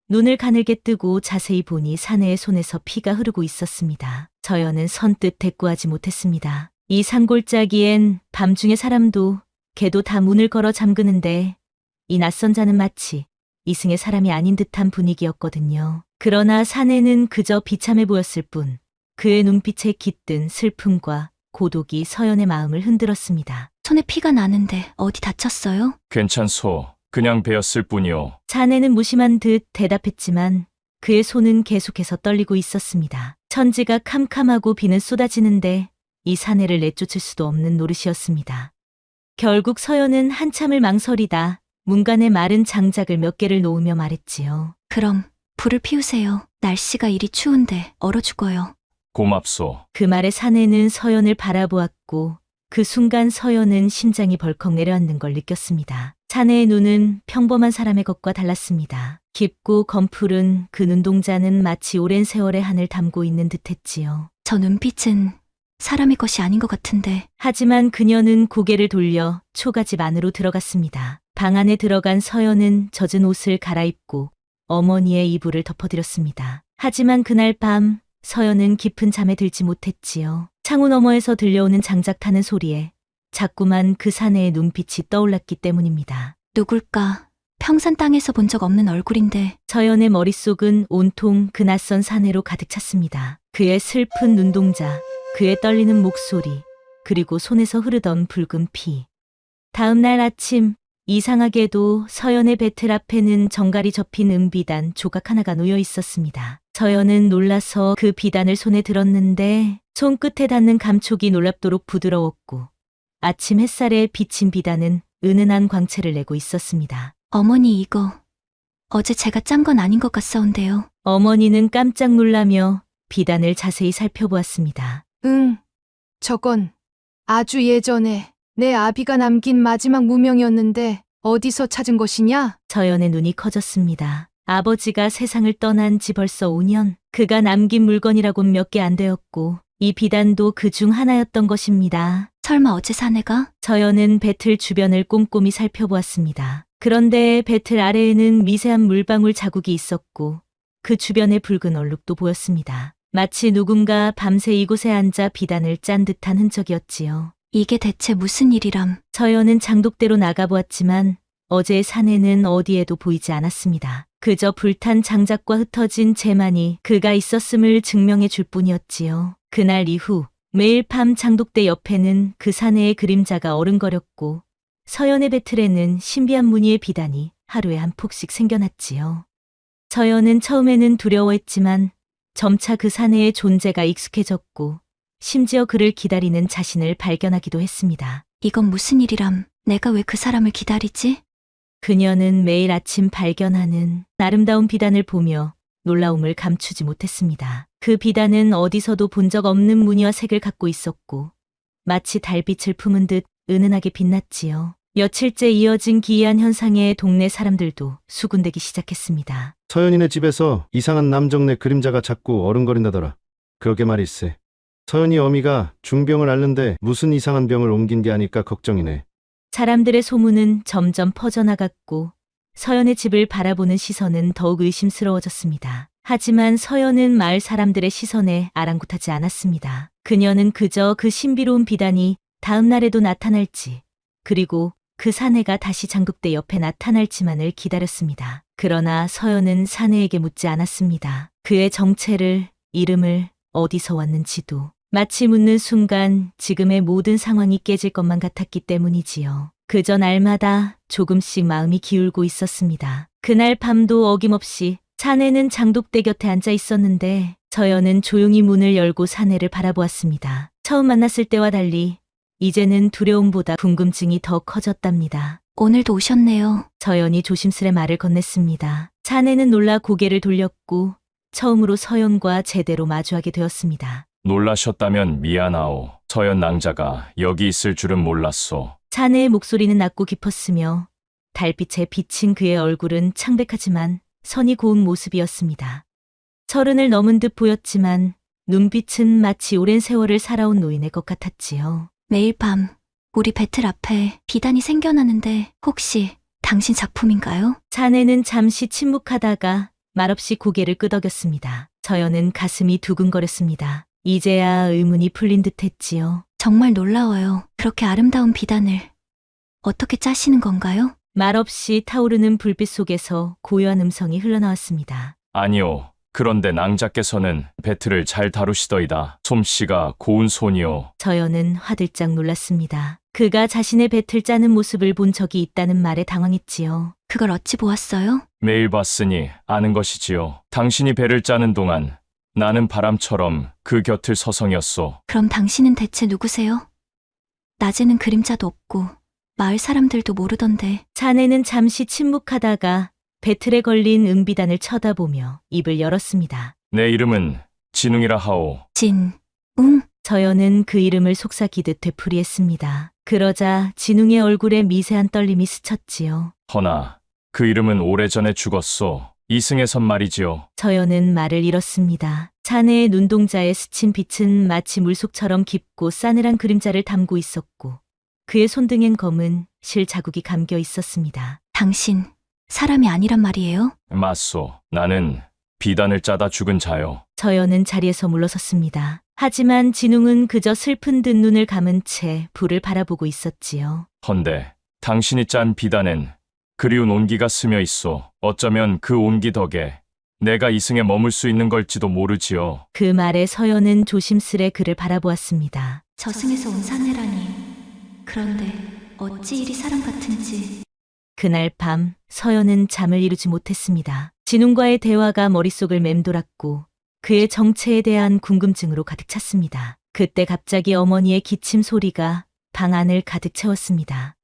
눈을 가늘게 뜨고 자세히 보니 사내의 손에서 피가 흐르고 있었습니다. 서연은 선뜻 대꾸하지 못했습니다. 이 산골짜기엔 밤중에 사람도 개도 다 문을 걸어 잠그는데 이 낯선 자는 마치 이승의 사람이 아닌 듯한 분위기였거든요. 그러나 사내는 그저 비참해 보였을 뿐 그의 눈빛에 깃든 슬픔과 고독이 서연의 마음을 흔들었습니다. 손에 피가 나는데 어디 다쳤어요? 괜찮소. 그냥 베었을 뿐이오. 사내는 무심한 듯 대답했지만 그의 손은 계속해서 떨리고 있었습니다. 천지가 캄캄하고 비는 쏟아지는데 이 사내를 내쫓을 수도 없는 노릇이었습니다. 결국 서연은 한참을 망설이다 문간에 마른 장작을 몇 개를 놓으며 말했지요. 그럼 불을 피우세요. 날씨가 이리 추운데 얼어 죽어요. 고맙소. 그 말에 사내는 서연을 바라보았고 그 순간 서연은 심장이 벌컥 내려앉는 걸 느꼈습니다. 사내의 눈은 평범한 사람의 것과 달랐습니다. 깊고 검푸른 그 눈동자는 마치 오랜 세월의 한을 담고 있는 듯했지요. 저 눈빛은 사람의 것이 아닌 것 같은데. 하지만 그녀는 고개를 돌려 초가집 안으로 들어갔습니다. 방 안에 들어간 서연은 젖은 옷을 갈아입고 어머니의 이불을 덮어드렸습니다. 하지만 그날 밤 서연은 깊은 잠에 들지 못했지요. 창문 너머에서 들려오는 장작 타는 소리에 자꾸만 그 사내의 눈빛이 떠올랐기 때문입니다. 누굴까? 평산 땅에서 본 적 없는 얼굴인데. 서연의 머릿속은 온통 그 낯선 사내로 가득 찼습니다. 그의 슬픈 눈동자, 그의 떨리는 목소리, 그리고 손에서 흐르던 붉은 피. 다음 날 아침, 이상하게도 서연의 배틀 앞에는 정갈이 접힌 은비단 조각 하나가 놓여 있었습니다. 서연은 놀라서 그 비단을 손에 들었는데 손끝에 닿는 감촉이 놀랍도록 부드러웠고 아침 햇살에 비친 비단은 은은한 광채를 내고 있었습니다. 어머니, 이거 어제 제가 짠 건 아닌 것 같사온데요. 어머니는 깜짝 놀라며 비단을 자세히 살펴보았습니다. 응, 저건 아주 예전에 내 아비가 남긴 마지막 무명이었는데 어디서 찾은 것이냐? 서연의 눈이 커졌습니다. 아버지가 세상을 떠난 지 벌써 5년, 그가 남긴 물건이라곤 몇 개 안 되었고 이 비단도 그 중 하나였던 것입니다. 설마 어제 사내가? 서연은 배틀 주변을 꼼꼼히 살펴보았습니다. 그런데 배틀 아래에는 미세한 물방울 자국이 있었고 그 주변에 붉은 얼룩도 보였습니다. 마치 누군가 밤새 이곳에 앉아 비단을 짠 듯한 흔적이었지요. 이게 대체 무슨 일이람? 서연은 장독대로 나가보았지만 어제의 사내는 어디에도 보이지 않았습니다. 그저 불탄 장작과 흩어진 재만이 그가 있었음을 증명해 줄 뿐이었지요. 그날 이후 매일 밤 장독대 옆에는 그 사내의 그림자가 어른거렸고 서연의 배틀에는 신비한 무늬의 비단이 하루에 한 폭씩 생겨났지요. 서연은 처음에는 두려워했지만 점차 그 사내의 존재가 익숙해졌고 심지어 그를 기다리는 자신을 발견하기도 했습니다. 이건 무슨 일이람? 내가 왜 그 사람을 기다리지? 그녀는 매일 아침 발견하는 아름다운 비단을 보며 놀라움을 감추지 못했습니다. 그 비단은 어디서도 본 적 없는 무늬와 색을 갖고 있었고 마치 달빛을 품은 듯 은은하게 빛났지요. 며칠째 이어진 기이한 현상에 동네 사람들도 수군대기 시작했습니다. 서연이네 집에서 이상한 남정네 그림자가 자꾸 어른거린다더라. 그러게 말일세. 서연이 어미가 중병을 앓는데 무슨 이상한 병을 옮긴 게 아닐까 걱정이네. 사람들의 소문은 점점 퍼져나갔고 서연의 집을 바라보는 시선은 더욱 의심스러워졌습니다. 하지만 서연은 마을 사람들의 시선에 아랑곳하지 않았습니다. 그녀는 그저 그 신비로운 비단이 다음 날에도 나타날지, 그리고 그 사내가 다시 장국대 옆에 나타날지만을 기다렸습니다. 그러나 서연은 사내에게 묻지 않았습니다. 그의 정체를, 이름을, 어디서 왔는지도. 마치 묻는 순간 지금의 모든 상황이 깨질 것만 같았기 때문이지요. 그저 날마다 조금씩 마음이 기울고 있었습니다. 그날 밤도 어김없이 사내는 장독대 곁에 앉아 있었는데 서연은 조용히 문을 열고 사내를 바라보았습니다. 처음 만났을 때와 달리 이제는 두려움보다 궁금증이 더 커졌답니다. 오늘도 오셨네요. 서연이 조심스레 말을 건넸습니다. 사내는 놀라 고개를 돌렸고 처음으로 서연과 제대로 마주하게 되었습니다. 놀라셨다면 미안하오. 서연 낭자가 여기 있을 줄은 몰랐소. 사내의 목소리는 낮고 깊었으며 달빛에 비친 그의 얼굴은 창백하지만 선이 고운 모습이었습니다. 30을 넘은 듯 보였지만 눈빛은 마치 오랜 세월을 살아온 노인의 것 같았지요. 매일 밤 우리 배틀 앞에 비단이 생겨나는데 혹시 당신 작품인가요? 사내는 잠시 침묵하다가 말없이 고개를 끄덕였습니다. 서연은 가슴이 두근거렸습니다. 이제야 의문이 풀린 듯 했지요. 정말 놀라워요. 그렇게 아름다운 비단을 어떻게 짜시는 건가요? 말없이 타오르는 불빛 속에서 고요한 음성이 흘러나왔습니다. 아니오. 그런데 낭자께서는 배틀을 잘 다루시더이다. 솜씨가 고운 손이오. 서연은 화들짝 놀랐습니다. 그가 자신의 배틀 짜는 모습을 본 적이 있다는 말에 당황했지요. 그걸 어찌 보았어요? 매일 봤으니 아는 것이지요. 당신이 배를 짜는 동안 나는 바람처럼 그 곁을 서성였소. 그럼 당신은 대체 누구세요? 낮에는 그림자도 없고 마을 사람들도 모르던데. 사내는 잠시 침묵하다가 배틀에 걸린 은비단을 쳐다보며 입을 열었습니다. 내 이름은 진웅이라 하오. 서연은 그 이름을 속삭이듯 되풀이했습니다. 그러자 진웅의 얼굴에 미세한 떨림이 스쳤지요. 허나 그 이름은 오래전에 죽었소. 이승에선 말이지요. 서연은 말을 잃었습니다. 사내의 눈동자에 스친 빛은 마치 물속처럼 깊고 싸늘한 그림자를 담고 있었고 그의 손등엔 검은 실 자국이 감겨 있었습니다. 당신 사람이 아니란 말이에요? 맞소. 나는 비단을 짜다 죽은 자요. 서연은 자리에서 물러섰습니다. 하지만 진웅은 그저 슬픈 듯 눈을 감은 채 불을 바라보고 있었지요. 헌데 당신이 짠 비단엔 그리운 온기가 스며 있소. 어쩌면 그 온기 덕에 내가 이승에 머물 수 있는 걸지도 모르지요. 그 말에 서연은 조심스레 그를 바라보았습니다. 저승에서 온 사내라니. 그런데 어찌 이리 사람 같은지. 그날 밤 서연은 잠을 이루지 못했습니다. 진웅과의 대화가 머릿속을 맴돌았고 그의 정체에 대한 궁금증으로 가득 찼습니다. 그때 갑자기 어머니의 기침 소리가 방 안을 가득 채웠습니다.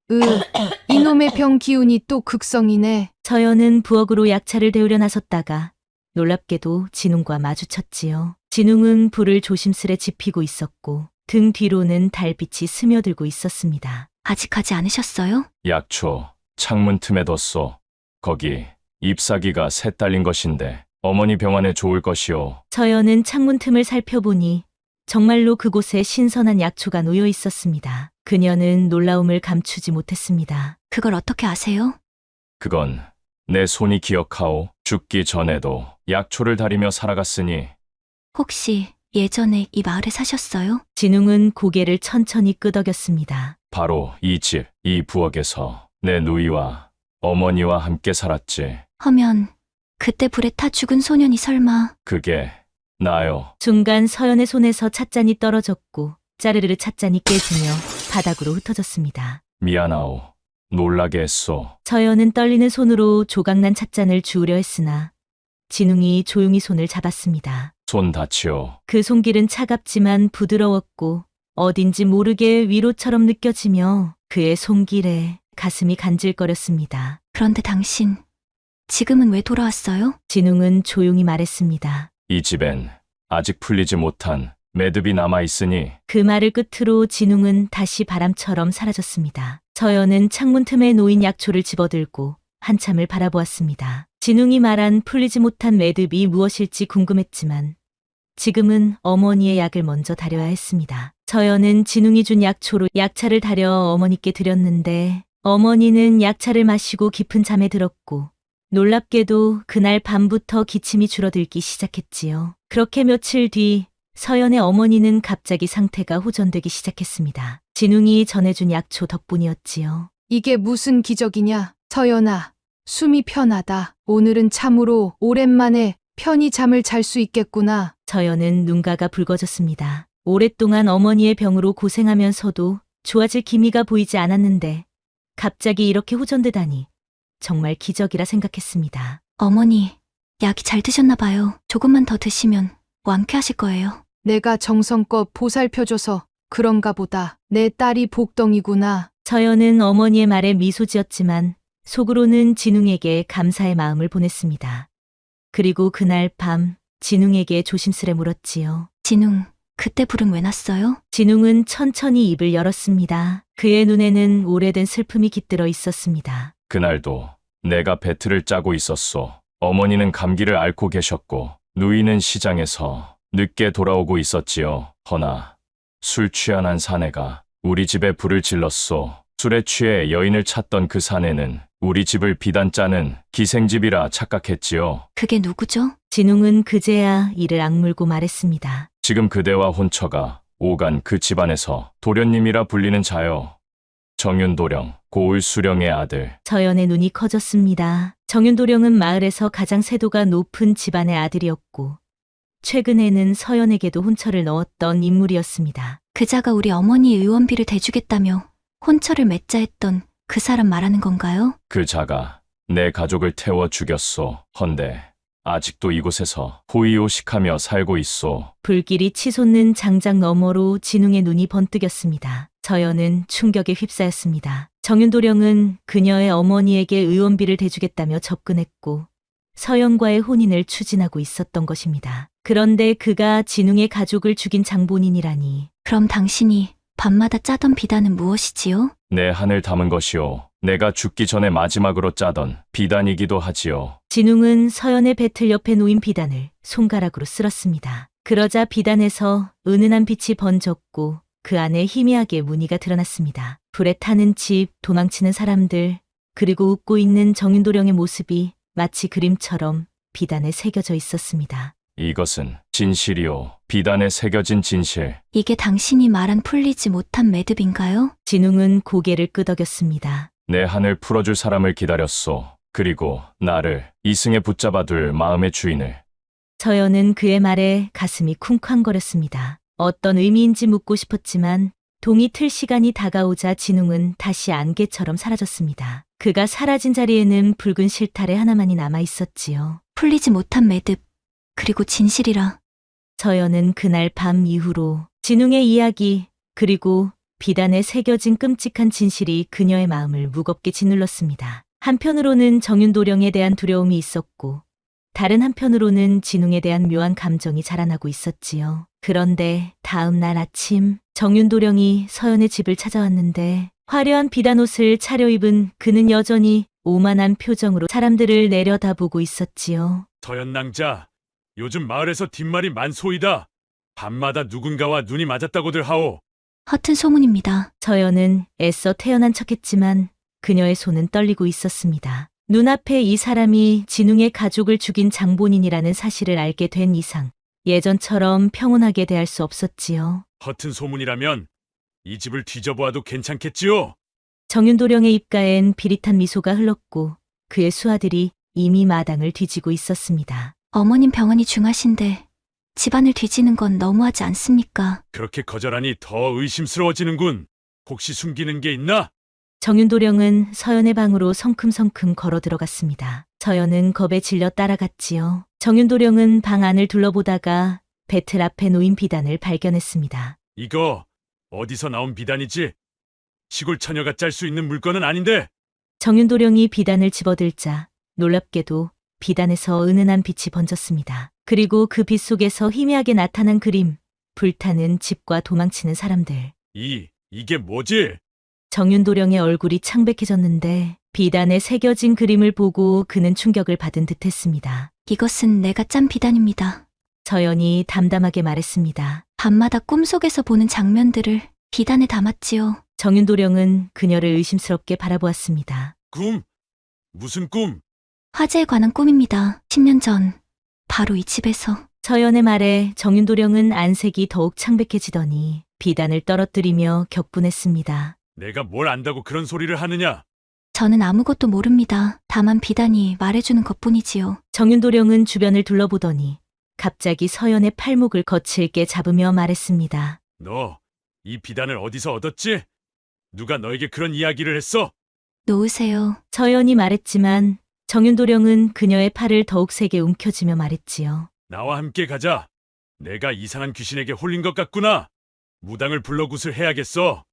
이놈의 병 기운이 또 극성이네. 서연은 부엌으로 약차를 데우려 나섰다가 놀랍게도 진웅과 마주쳤지요. 진웅은 불을 조심스레 지피고 있었고 등 뒤로는 달빛이 스며들고 있었습니다. 아직 하지 않으셨어요? 약초 창문 틈에 뒀소. 거기 잎사귀가 새 딸린 것인데 어머니 병안에 좋을 것이오. 서연은 창문 틈을 살펴보니 정말로 그곳에 신선한 약초가 놓여 있었습니다. 그녀는 놀라움을 감추지 못했습니다. 그걸 어떻게 아세요? 그건 내 손이 기억하오. 죽기 전에도 약초를 다리며 살아갔으니. 혹시 예전에 이 마을에 사셨어요? 진웅은 고개를 천천히 끄덕였습니다. 바로 이 집, 이 부엌에서 내 누이와 어머니와 함께 살았지. 하면 그때 불에 타 죽은 소년이 설마. 그게 나요. 순간 서연의 손에서 찻잔이 떨어졌고 짜르르르 찻잔이 깨지며 바닥으로 흩어졌습니다. 미안하오. 놀라게 했소. 서연은 떨리는 손으로 조각난 찻잔을 주우려 했으나 진웅이 조용히 손을 잡았습니다. 손 다치오. 그 손길은 차갑지만 부드러웠고 어딘지 모르게 위로처럼 느껴지며 그의 손길에 가슴이 간질거렸습니다. 그런데 당신, 지금은 왜 돌아왔어요? 진웅은 조용히 말했습니다. 이 집엔 아직 풀리지 못한 매듭이 남아 있으니 그 말을 끝으로 진웅은 다시 바람처럼 사라졌습니다. 서연은 창문 틈에 놓인 약초를 집어들고 한참을 바라보았습니다. 진웅이 말한 풀리지 못한 매듭이 무엇일지 궁금했지만 지금은 어머니의 약을 먼저 다려야 했습니다. 서연은 진웅이 준 약초로 약차를 다려 어머니께 드렸는데 어머니는 약차를 마시고 깊은 잠에 들었고 놀랍게도 그날 밤부터 기침이 줄어들기 시작했지요. 그렇게 며칠 뒤 서연의 어머니는 갑자기 상태가 호전되기 시작했습니다. 진웅이 전해준 약초 덕분이었지요. 이게 무슨 기적이냐, 서연아. 숨이 편하다. 오늘은 참으로 오랜만에 편히 잠을 잘 수 있겠구나. 서연은 눈가가 붉어졌습니다. 오랫동안 어머니의 병으로 고생하면서도 좋아질 기미가 보이지 않았는데 갑자기 이렇게 호전되다니 정말 기적이라 생각했습니다. 어머니, 약이 잘 드셨나 봐요. 조금만 더 드시면 완쾌하실 거예요. 내가 정성껏 보살펴줘서 그런가 보다. 내 딸이 복덩이구나. 서연은 어머니의 말에 미소 지었지만 속으로는 진웅에게 감사의 마음을 보냈습니다. 그리고 그날 밤 진웅에게 조심스레 물었지요. 진웅, 그때 불은 왜 났어요? 진웅은 천천히 입을 열었습니다. 그의 눈에는 오래된 슬픔이 깃들어 있었습니다. 그날도 내가 배틀을 짜고 있었소. 어머니는 감기를 앓고 계셨고 누이는 시장에서 늦게 돌아오고 있었지요. 허나 술 취한 한 사내가 우리 집에 불을 질렀소. 술에 취해 여인을 찾던 그 사내는 우리 집을 비단 짜는 기생집이라 착각했지요. 그게 누구죠? 진웅은 그제야 이를 악물고 말했습니다. 지금 그대와 혼처가 오간 그 집안에서 도련님이라 불리는 자요. 정윤도령, 고을수령의 아들. 서연의 눈이 커졌습니다. 정윤도령은 마을에서 가장 세도가 높은 집안의 아들이었고 최근에는 서연에게도 혼처를 넣었던 인물이었습니다. 그자가 우리 어머니 의원비를 대주겠다며 혼처를 맺자 했던 그 사람 말하는 건가요? 그 자가 내 가족을 태워 죽였소. 헌데 아직도 이곳에서 호의호식하며 살고 있소. 불길이 치솟는 장작 너머로 진웅의 눈이 번뜩였습니다. 서연은 충격에 휩싸였습니다. 정윤도령은 그녀의 어머니에게 의원비를 대주겠다며 접근했고 서연과의 혼인을 추진하고 있었던 것입니다. 그런데 그가 진웅의 가족을 죽인 장본인이라니. 그럼 당신이 밤마다 짜던 비단은 무엇이지요? 내 한을 담은 것이오. 내가 죽기 전에 마지막으로 짜던 비단이기도 하지요. 진웅은 서연의 배틀 옆에 놓인 비단을 손가락으로 쓸었습니다. 그러자 비단에서 은은한 빛이 번졌고 그 안에 희미하게 무늬가 드러났습니다. 불에 타는 집, 도망치는 사람들, 그리고 웃고 있는 정윤도령의 모습이 마치 그림처럼 비단에 새겨져 있었습니다. 이것은 진실이오. 비단에 새겨진 진실. 이게 당신이 말한 풀리지 못한 매듭인가요? 진웅은 고개를 끄덕였습니다. 내 한을 풀어줄 사람을 기다렸소. 그리고 나를 이승에 붙잡아둘 마음의 주인을. 서연은 그의 말에 가슴이 쿵쾅거렸습니다. 어떤 의미인지 묻고 싶었지만 동이 틀 시간이 다가오자 진웅은 다시 안개처럼 사라졌습니다. 그가 사라진 자리에는 붉은 실타래 하나만이 남아 있었지요. 풀리지 못한 매듭, 그리고 진실이라. 서연은 그날 밤 이후로 진웅의 이야기 그리고 비단에 새겨진 끔찍한 진실이 그녀의 마음을 무겁게 짓눌렀습니다. 한편으로는 정윤도령에 대한 두려움이 있었고 다른 한편으로는 진웅에 대한 묘한 감정이 자라나고 있었지요. 그런데 다음 날 아침 정윤도령이 서연의 집을 찾아왔는데 화려한 비단 옷을 차려입은 그는 여전히 오만한 표정으로 사람들을 내려다보고 있었지요. 서연낭자, 요즘 마을에서 뒷말이 만소이다. 밤마다 누군가와 눈이 맞았다고들 하오. 허튼 소문입니다. 서연은 애써 태연한 척했지만 그녀의 손은 떨리고 있었습니다. 눈앞에 이 사람이 진웅의 가족을 죽인 장본인이라는 사실을 알게 된 이상 예전처럼 평온하게 대할 수 없었지요. 허튼 소문이라면 이 집을 뒤져보아도 괜찮겠지요? 정윤도령의 입가엔 비릿한 미소가 흘렀고 그의 수하들이 이미 마당을 뒤지고 있었습니다. 어머님 병원이 중하신데 집안을 뒤지는 건 너무하지 않습니까? 그렇게 거절하니 더 의심스러워지는군. 혹시 숨기는 게 있나? 정윤도령은 서연의 방으로 성큼성큼 걸어 들어갔습니다. 서연은 겁에 질려 따라갔지요. 정윤도령은 방 안을 둘러보다가 배틀 앞에 놓인 비단을 발견했습니다. 이거 어디서 나온 비단이지? 시골 처녀가 짤 수 있는 물건은 아닌데. 정윤도령이 비단을 집어들자 놀랍게도 비단에서 은은한 빛이 번졌습니다. 그리고 그 빛 속에서 희미하게 나타난 그림, 불타는 집과 도망치는 사람들. 이게 뭐지? 정윤도령의 얼굴이 창백해졌는데 비단에 새겨진 그림을 보고 그는 충격을 받은 듯했습니다. 이것은 내가 짠 비단입니다. 서연이 담담하게 말했습니다. 밤마다 꿈속에서 보는 장면들을 비단에 담았지요. 정윤도령은 그녀를 의심스럽게 바라보았습니다. 꿈? 무슨 꿈? 화재에 관한 꿈입니다. 10년 전 바로 이 집에서. 서연의 말에 정윤도령은 안색이 더욱 창백해지더니 비단을 떨어뜨리며 격분했습니다. 내가 뭘 안다고 그런 소리를 하느냐? 저는 아무것도 모릅니다. 다만 비단이 말해주는 것뿐이지요. 정윤도령은 주변을 둘러보더니 갑자기 서연의 팔목을 거칠게 잡으며 말했습니다. 너 이 비단을 어디서 얻었지? 누가 너에게 그런 이야기를 했어? 놓으세요. 서연이 말했지만 정윤도령은 그녀의 팔을 더욱 세게 움켜쥐며 말했지요. 나와 함께 가자. 내가 이상한 귀신에게 홀린 것 같구나. 무당을 불러 굿을 해야겠어.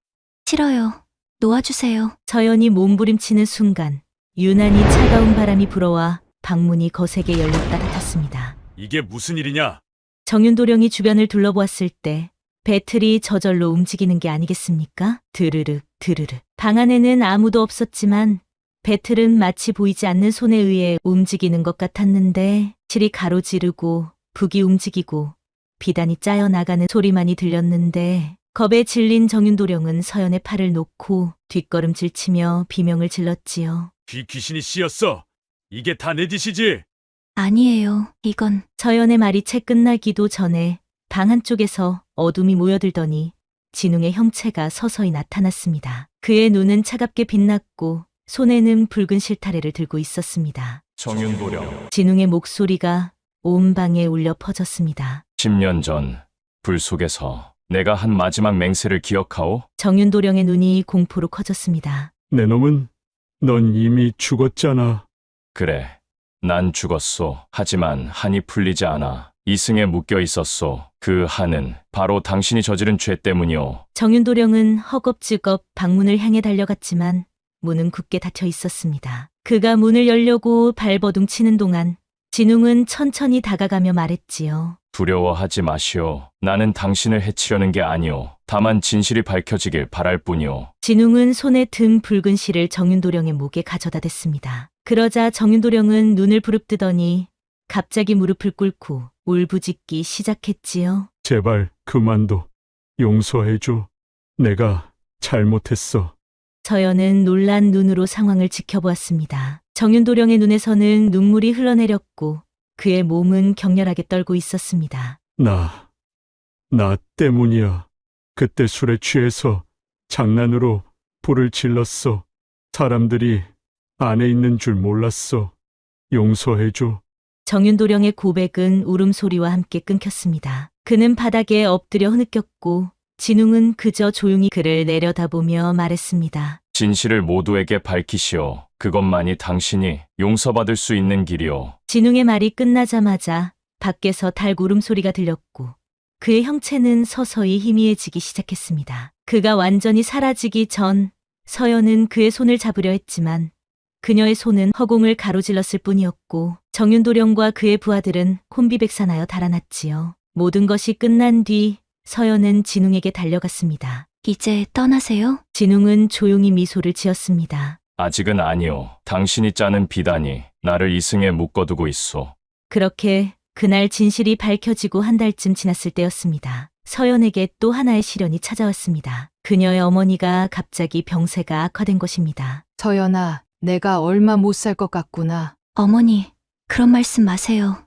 싫어요. 놓아주세요. 서연이 몸부림치는 순간 유난히 차가운 바람이 불어와 방문이 거세게 열렸다 닫혔습니다. 이게 무슨 일이냐? 정윤도령이 주변을 둘러보았을 때 배틀이 저절로 움직이는 게 아니겠습니까? 드르륵 드르륵. 방 안에는 아무도 없었지만 배틀은 마치 보이지 않는 손에 의해 움직이는 것 같았는데 실이 가로지르고 북이 움직이고 비단이 짜여 나가는 소리만이 들렸는데 겁에 질린 정윤도령은 서연의 팔을 놓고 뒷걸음질치며 비명을 질렀지요. 귀신이 씌었어. 이게 다 내 짓이지? 아니에요. 이건 서연의 말이 채 끝나기도 전에 방 한쪽에서 어둠이 모여들더니 진웅의 형체가 서서히 나타났습니다. 그의 눈은 차갑게 빛났고 손에는 붉은 실타래를 들고 있었습니다. 정윤도령. 진웅의 목소리가 온 방에 울려 퍼졌습니다. 10년 전 불 속에서 내가 한 마지막 맹세를 기억하오? 정윤도령의 눈이 공포로 커졌습니다. 내 놈은 넌 이미 죽었잖아. 그래, 난 죽었소. 하지만 한이 풀리지 않아. 이승에 묶여 있었소. 그 한은 바로 당신이 저지른 죄 때문이오. 정윤도령은 허겁지겁 방문을 향해 달려갔지만 문은 굳게 닫혀 있었습니다. 그가 문을 열려고 발버둥 치는 동안 진웅은 천천히 다가가며 말했지요. 두려워하지 마시오. 나는 당신을 해치려는 게 아니오. 다만 진실이 밝혀지길 바랄 뿐이오. 진웅은 손에 든 붉은 실을 정윤도령의 목에 가져다 댔습니다. 그러자 정윤도령은 눈을 부릅뜨더니 갑자기 무릎을 꿇고 울부짖기 시작했지요. 제발 그만둬. 용서해줘. 내가 잘못했어. 서연은 놀란 눈으로 상황을 지켜보았습니다. 정윤도령의 눈에서는 눈물이 흘러내렸고 그의 몸은 격렬하게 떨고 있었습니다. 나 때문이야. 그때 술에 취해서 장난으로 불을 질렀어. 사람들이 안에 있는 줄 몰랐어. 용서해줘. 정윤도령의 고백은 울음소리와 함께 끊겼습니다. 그는 바닥에 엎드려 흐느꼈고 진웅은 그저 조용히 그를 내려다보며 말했습니다. 진실을 모두에게 밝히시오. 그것만이 당신이 용서받을 수 있는 길이오. 진웅의 말이 끝나자마자 밖에서 달 울음소리가 들렸고 그의 형체는 서서히 희미해지기 시작했습니다. 그가 완전히 사라지기 전 서연은 그의 손을 잡으려 했지만 그녀의 손은 허공을 가로질렀을 뿐이었고 정윤도령과 그의 부하들은 혼비백산하여 달아났지요. 모든 것이 끝난 뒤 서연은 진웅에게 달려갔습니다. 이제 떠나세요? 진웅은 조용히 미소를 지었습니다. 아직은 아니오. 당신이 짜는 비단이 나를 이승에 묶어두고 있소. 그렇게 그날 진실이 밝혀지고 한 달쯤 지났을 때였습니다. 서연에게 또 하나의 시련이 찾아왔습니다. 그녀의 어머니가 갑자기 병세가 악화된 것입니다. 서연아, 내가 얼마 못 살 것 같구나. 어머니, 그런 말씀 마세요.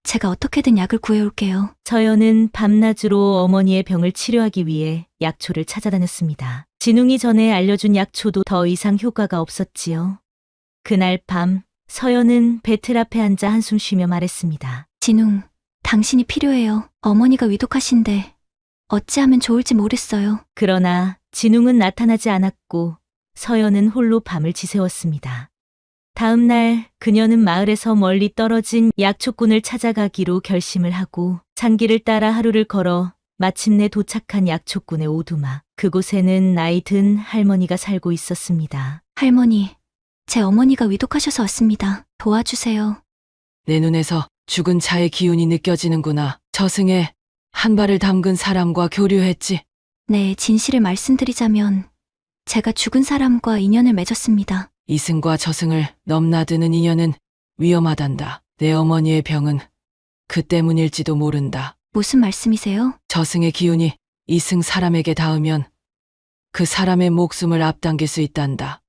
제가 어떻게든 약을 구해올게요. 서연은 밤낮으로 어머니의 병을 치료하기 위해 약초를 찾아다녔습니다. 진웅이 전에 알려준 약초도 더 이상 효과가 없었지요. 그날 밤 서연은 배틀 앞에 앉아 한숨 쉬며 말했습니다. 진웅, 당신이 필요해요. 어머니가 위독하신데 어찌하면 좋을지 모르겠어요. 그러나 진웅은 나타나지 않았고 서연은 홀로 밤을 지새웠습니다. 다음 날 그녀는 마을에서 멀리 떨어진 약초꾼을 찾아가기로 결심을 하고 잔길을 따라 하루를 걸어 마침내 도착한 약초꾼의 오두막. 그곳에는 나이 든 할머니가 살고 있었습니다. 할머니, 제 어머니가 위독하셔서 왔습니다. 도와주세요. 내 눈에서 죽은 자의 기운이 느껴지는구나. 저승에 한 발을 담근 사람과 교류했지. 네, 진실을 말씀드리자면 제가 죽은 사람과 인연을 맺었습니다. 이승과 저승을 넘나드는 인연은 위험하단다. 내 어머니의 병은 그 때문일지도 모른다. 무슨 말씀이세요? 저승의 기운이 이승 사람에게 닿으면 그 사람의 목숨을 앞당길 수 있단다.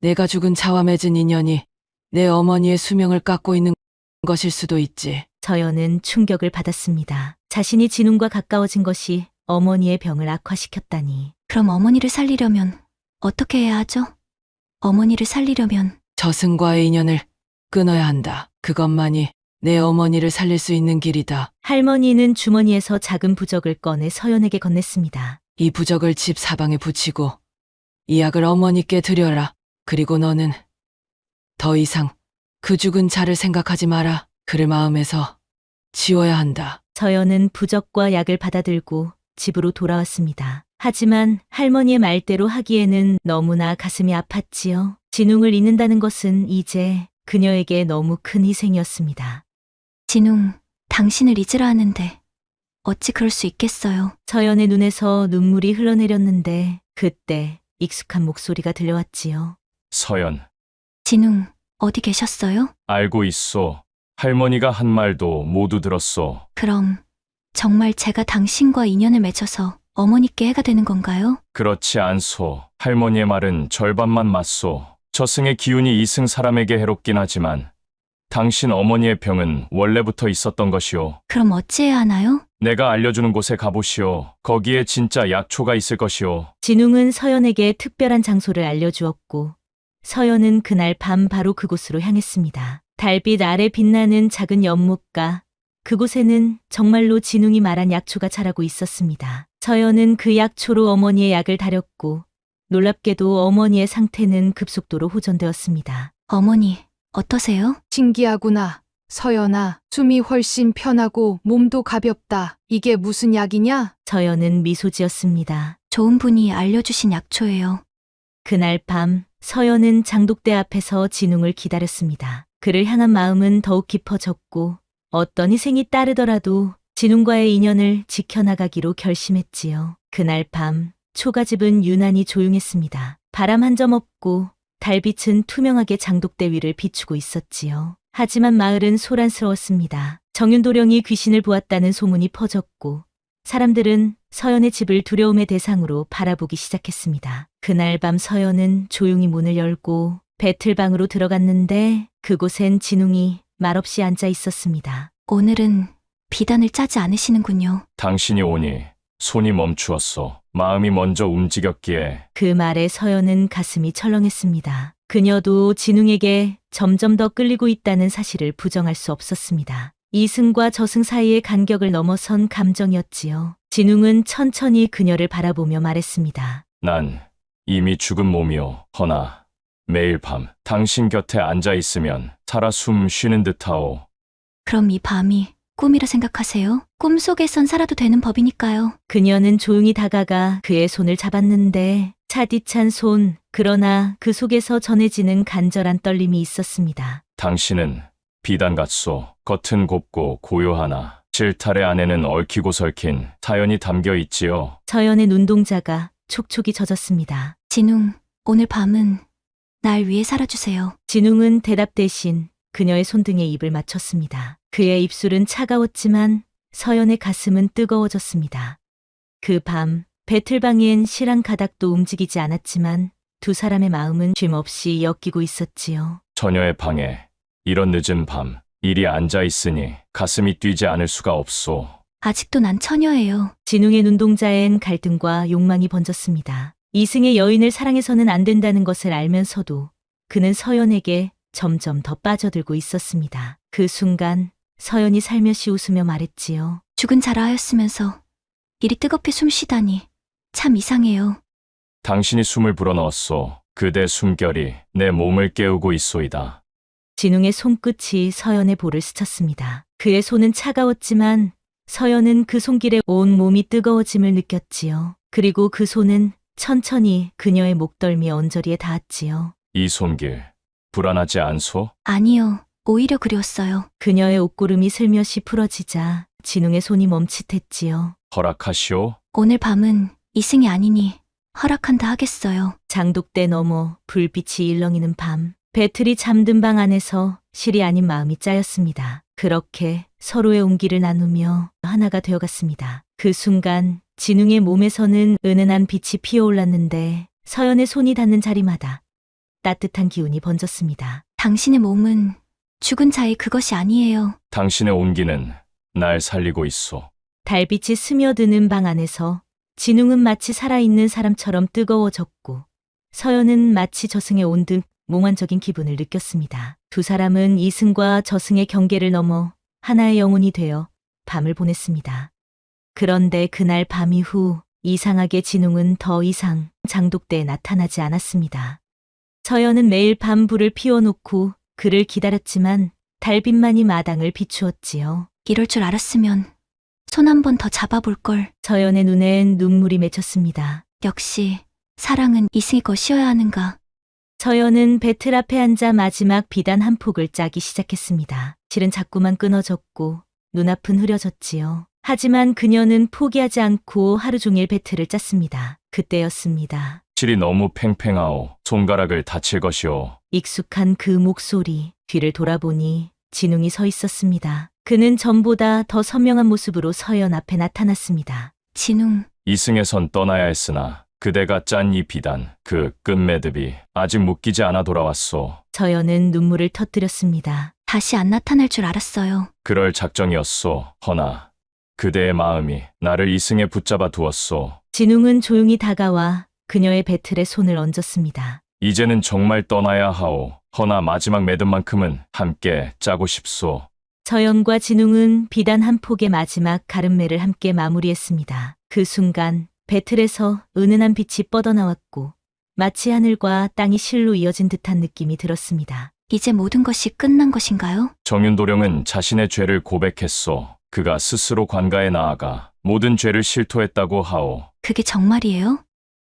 내가 죽은 자와 맺은 인연이 내 어머니의 수명을 깎고 있는 것일 수도 있지. 서연은 충격을 받았습니다. 자신이 진웅과 가까워진 것이 어머니의 병을 악화시켰다니. 그럼 어머니를 살리려면 어떻게 해야 하죠? 어머니를 살리려면 저승과의 인연을 끊어야 한다. 그것만이 내 어머니를 살릴 수 있는 길이다. 할머니는 주머니에서 작은 부적을 꺼내 서연에게 건넸습니다. 이 부적을 집 사방에 붙이고 이 약을 어머니께 드려라. 그리고 너는 더 이상 그 죽은 자를 생각하지 마라. 그를 마음에서 지워야 한다. 서연은 부적과 약을 받아들고 집으로 돌아왔습니다. 하지만 할머니의 말대로 하기에는 너무나 가슴이 아팠지요. 진웅을 잃는다는 것은 이제 그녀에게 너무 큰 희생이었습니다. 진웅, 당신을 잊으라 하는데 어찌 그럴 수 있겠어요. 서연의 눈에서 눈물이 흘러내렸는데 그때 익숙한 목소리가 들려왔지요. 서연, 진웅, 어디 계셨어요? 알고 있소. 할머니가 한 말도 모두 들었소. 그럼 정말 제가 당신과 인연을 맺어서 어머니께 해가 되는 건가요? 그렇지 않소. 할머니의 말은 절반만 맞소. 저승의 기운이 이승 사람에게 해롭긴 하지만 당신 어머니의 병은 원래부터 있었던 것이오. 그럼 어찌해야 하나요? 내가 알려주는 곳에 가보시오. 거기에 진짜 약초가 있을 것이오. 진웅은 서연에게 특별한 장소를 알려주었고 서연은 그날 밤 바로 그곳으로 향했습니다. 달빛 아래 빛나는 작은 연못가, 그곳에는 정말로 진웅이 말한 약초가 자라고 있었습니다. 서연은 그 약초로 어머니의 약을 다렸고 놀랍게도 어머니의 상태는 급속도로 호전되었습니다. 어머니, 어떠세요? 신기하구나. 서연아, 숨이 훨씬 편하고 몸도 가볍다. 이게 무슨 약이냐? 서연은 미소 지었습니다. 좋은 분이 알려주신 약초예요. 그날 밤 서연은 장독대 앞에서 진웅을 기다렸습니다. 그를 향한 마음은 더욱 깊어졌고 어떤 희생이 따르더라도 진웅과의 인연을 지켜나가기로 결심했지요. 그날 밤 초가집은 유난히 조용했습니다. 바람 한 점 없고 달빛은 투명하게 장독대 위를 비추고 있었지요. 하지만 마을은 소란스러웠습니다. 정윤도령이 귀신을 보았다는 소문이 퍼졌고 사람들은 서연의 집을 두려움의 대상으로 바라보기 시작했습니다. 그날 밤 서연은 조용히 문을 열고 배틀방으로 들어갔는데 그곳엔 진웅이 말없이 앉아 있었습니다. 오늘은 비단을 짜지 않으시는군요. 당신이 오니 손이 멈추었소. 마음이 먼저 움직였기에. 그 말에 서연은 가슴이 철렁했습니다. 그녀도 진웅에게 점점 더 끌리고 있다는 사실을 부정할 수 없었습니다. 이승과 저승 사이의 간격을 넘어선 감정이었지요. 진웅은 천천히 그녀를 바라보며 말했습니다. 난 이미 죽은 몸이오. 허나 매일 밤 당신 곁에 앉아 있으면 살아 숨 쉬는 듯하오. 그럼 이 밤이 꿈이라 생각하세요? 꿈속에선 살아도 되는 법이니까요. 그녀는 조용히 다가가 그의 손을 잡았는데 차디찬 손, 그러나 그 속에서 전해지는 간절한 떨림이 있었습니다. 당신은 비단 같소. 겉은 곱고 고요하나 실타래 안에는 얽히고 설킨 사연이 담겨 있지요. 서연의 눈동자가 촉촉이 젖었습니다. 진웅, 오늘 밤은 날 위해 살아주세요. 진웅은 대답 대신 그녀의 손등에 입을 맞췄습니다. 그의 입술은 차가웠지만 서연의 가슴은 뜨거워졌습니다. 그 밤 배틀방엔 실한 가닥도 움직이지 않았지만 두 사람의 마음은 쉼없이 엮이고 있었지요. 처녀의 방에 이런 늦은 밤 이리 앉아 있으니 가슴이 뛰지 않을 수가 없소. 아직도 난 처녀예요. 진웅의 눈동자엔 갈등과 욕망이 번졌습니다. 이승의 여인을 사랑해서는 안 된다는 것을 알면서도 그는 서연에게 점점 더 빠져들고 있었습니다. 그 순간 서연이 살며시 웃으며 말했지요. 죽은 자라 하였으면서 이리 뜨겁게 숨쉬다니 참 이상해요. 당신이 숨을 불어넣었소. 그대 숨결이 내 몸을 깨우고 있소이다. 진웅의 손끝이 서연의 볼을 스쳤습니다. 그의 손은 차가웠지만 서연은 그 손길에 온 몸이 뜨거워짐을 느꼈지요. 그리고 그 손은 천천히 그녀의 목덜미 언저리에 닿았지요. 이 손길, 불안하지 않소? 아니요. 오히려 그리웠어요. 그녀의 옷구름이 슬며시 풀어지자 진웅의 손이 멈칫했지요. 허락하시오. 오늘 밤은 이승이 아니니 허락한다 하겠어요. 장독대 너머 불빛이 일렁이는 밤, 배틀이 잠든 방 안에서 실이 아닌 마음이 짜였습니다. 그렇게 서로의 온기를 나누며 하나가 되어갔습니다. 그 순간 진웅의 몸에서는 은은한 빛이 피어올랐는데 서연의 손이 닿는 자리마다 따뜻한 기운이 번졌습니다. 당신의 몸은 죽은 자의 그것이 아니에요. 당신의 온기는 날 살리고 있소. 달빛이 스며드는 방 안에서 진웅은 마치 살아있는 사람처럼 뜨거워졌고 서연은 마치 저승에 온 듯 몽환적인 기분을 느꼈습니다. 두 사람은 이승과 저승의 경계를 넘어 하나의 영혼이 되어 밤을 보냈습니다. 그런데 그날 밤 이후 이상하게 진웅은 더 이상 장독대에 나타나지 않았습니다. 서연은 매일 밤 불을 피워놓고 그를 기다렸지만 달빛만이 마당을 비추었지요. 이럴 줄 알았으면 손 한 번 더 잡아볼 걸. 서연의 눈엔 눈물이 맺혔습니다. 역시 사랑은 이승의 것이어야 하는가. 서연은 배틀 앞에 앉아 마지막 비단 한 폭을 짜기 시작했습니다. 실은 자꾸만 끊어졌고 눈앞은 흐려졌지요. 하지만 그녀는 포기하지 않고 하루 종일 배틀을 짰습니다. 그때였습니다. 실이 너무 팽팽하오. 손가락을 다칠 것이오. 익숙한 그 목소리, 뒤를 돌아보니 진웅이 서 있었습니다. 그는 전보다 더 선명한 모습으로 서연 앞에 나타났습니다. 진웅. 이승에선 떠나야 했으나 그대가 짠 이 비단, 그 끝매듭이 아직 묶이지 않아 돌아왔소. 서연은 눈물을 터뜨렸습니다. 다시 안 나타날 줄 알았어요. 그럴 작정이었소. 허나 그대의 마음이 나를 이승에 붙잡아 두었소. 진웅은 조용히 다가와 그녀의 배틀에 손을 얹었습니다. 이제는 정말 떠나야 하오. 허나 마지막 매듭만큼은 함께 짜고 싶소. 서연과 진웅은 비단 한 폭의 마지막 가름매를 함께 마무리했습니다. 그 순간 배틀에서 은은한 빛이 뻗어나왔고 마치 하늘과 땅이 실로 이어진 듯한 느낌이 들었습니다. 이제 모든 것이 끝난 것인가요? 정윤도령은 자신의 죄를 고백했소. 그가 스스로 관가에 나아가 모든 죄를 실토했다고 하오. 그게 정말이에요?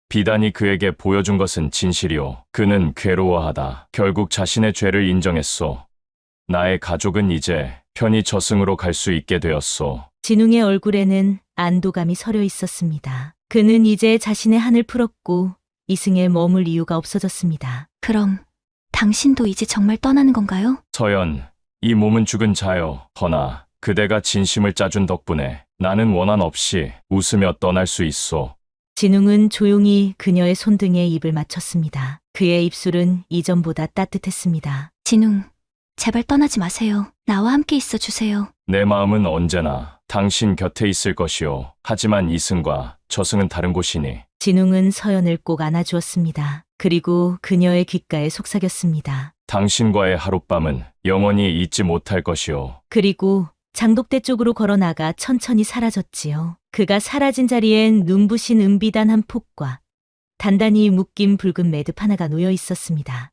비단이 그에게 보여준 것은 진실이오. 그는 괴로워하다. 결국 자신의 죄를 인정했소. 나의 가족은 이제 편히 저승으로 갈 수 있게 되었소. 진웅의 얼굴에는 안도감이 서려 있었습니다. 그는 이제 자신의 한을 풀었고 이승에 머물 이유가 없어졌습니다. 그럼 당신도 이제 정말 떠나는 건가요? 서연, 이 몸은 죽은 자요. 허나 그대가 진심을 짜준 덕분에 나는 원한 없이 웃으며 떠날 수 있소. 진웅은 조용히 그녀의 손등에 입을 맞췄습니다. 그의 입술은 이전보다 따뜻했습니다. 진웅, 제발 떠나지 마세요. 나와 함께 있어 주세요. 내 마음은 언제나 당신 곁에 있을 것이오. 하지만 이승과 저승은 다른 곳이니. 진웅은 서연을 꼭 안아주었습니다. 그리고 그녀의 귓가에 속삭였습니다. 당신과의 하룻밤은 영원히 잊지 못할 것이오. 그리고 장독대 쪽으로 걸어나가 천천히 사라졌지요. 그가 사라진 자리엔 눈부신 은비단 한 폭과 단단히 묶인 붉은 매듭 하나가 놓여 있었습니다.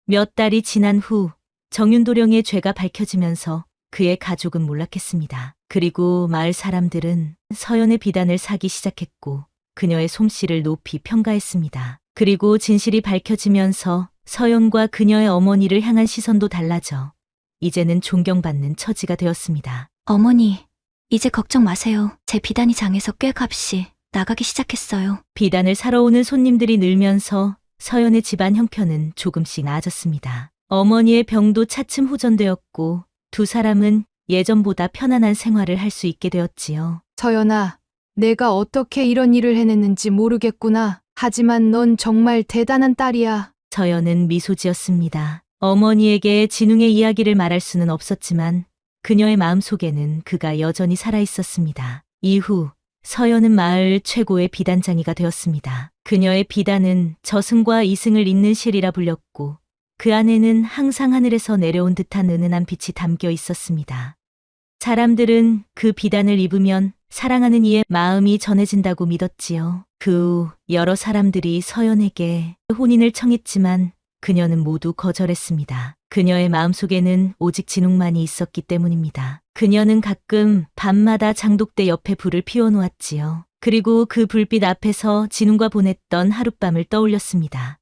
몇 달이 지난 후 정윤도령의 죄가 밝혀지면서 그의 가족은 몰락했습니다. 그리고 마을 사람들은 서연의 비단을 사기 시작했고 그녀의 솜씨를 높이 평가했습니다. 그리고 진실이 밝혀지면서 서연과 그녀의 어머니를 향한 시선도 달라져 이제는 존경받는 처지가 되었습니다. 어머니, 이제 걱정 마세요. 제 비단이 장에서 꽤 값이 나가기 시작했어요. 비단을 사러 오는 손님들이 늘면서 서연의 집안 형편은 조금씩 나아졌습니다. 어머니의 병도 차츰 호전되었고 두 사람은 예전보다 편안한 생활을 할 수 있게 되었지요. 서연아, 내가 어떻게 이런 일을 해냈는지 모르겠구나. 하지만 넌 정말 대단한 딸이야. 서연은 미소 지었습니다. 어머니에게 진웅의 이야기를 말할 수는 없었지만 그녀의 마음속에는 그가 여전히 살아 있었습니다. 이후 서연은 마을 최고의 비단장이가 되었습니다. 그녀의 비단은 저승과 이승을 잇는 실이라 불렸고 그 안에는 항상 하늘에서 내려온 듯한 은은한 빛이 담겨 있었습니다. 사람들은 그 비단을 입으면 사랑하는 이의 마음이 전해진다고 믿었지요. 그 후 여러 사람들이 서연에게 혼인을 청했지만 그녀는 모두 거절했습니다. 그녀의 마음속에는 오직 진웅만이 있었기 때문입니다. 그녀는 가끔 밤마다 장독대 옆에 불을 피워놓았지요. 그리고 그 불빛 앞에서 진웅과 보냈던 하룻밤을 떠올렸습니다.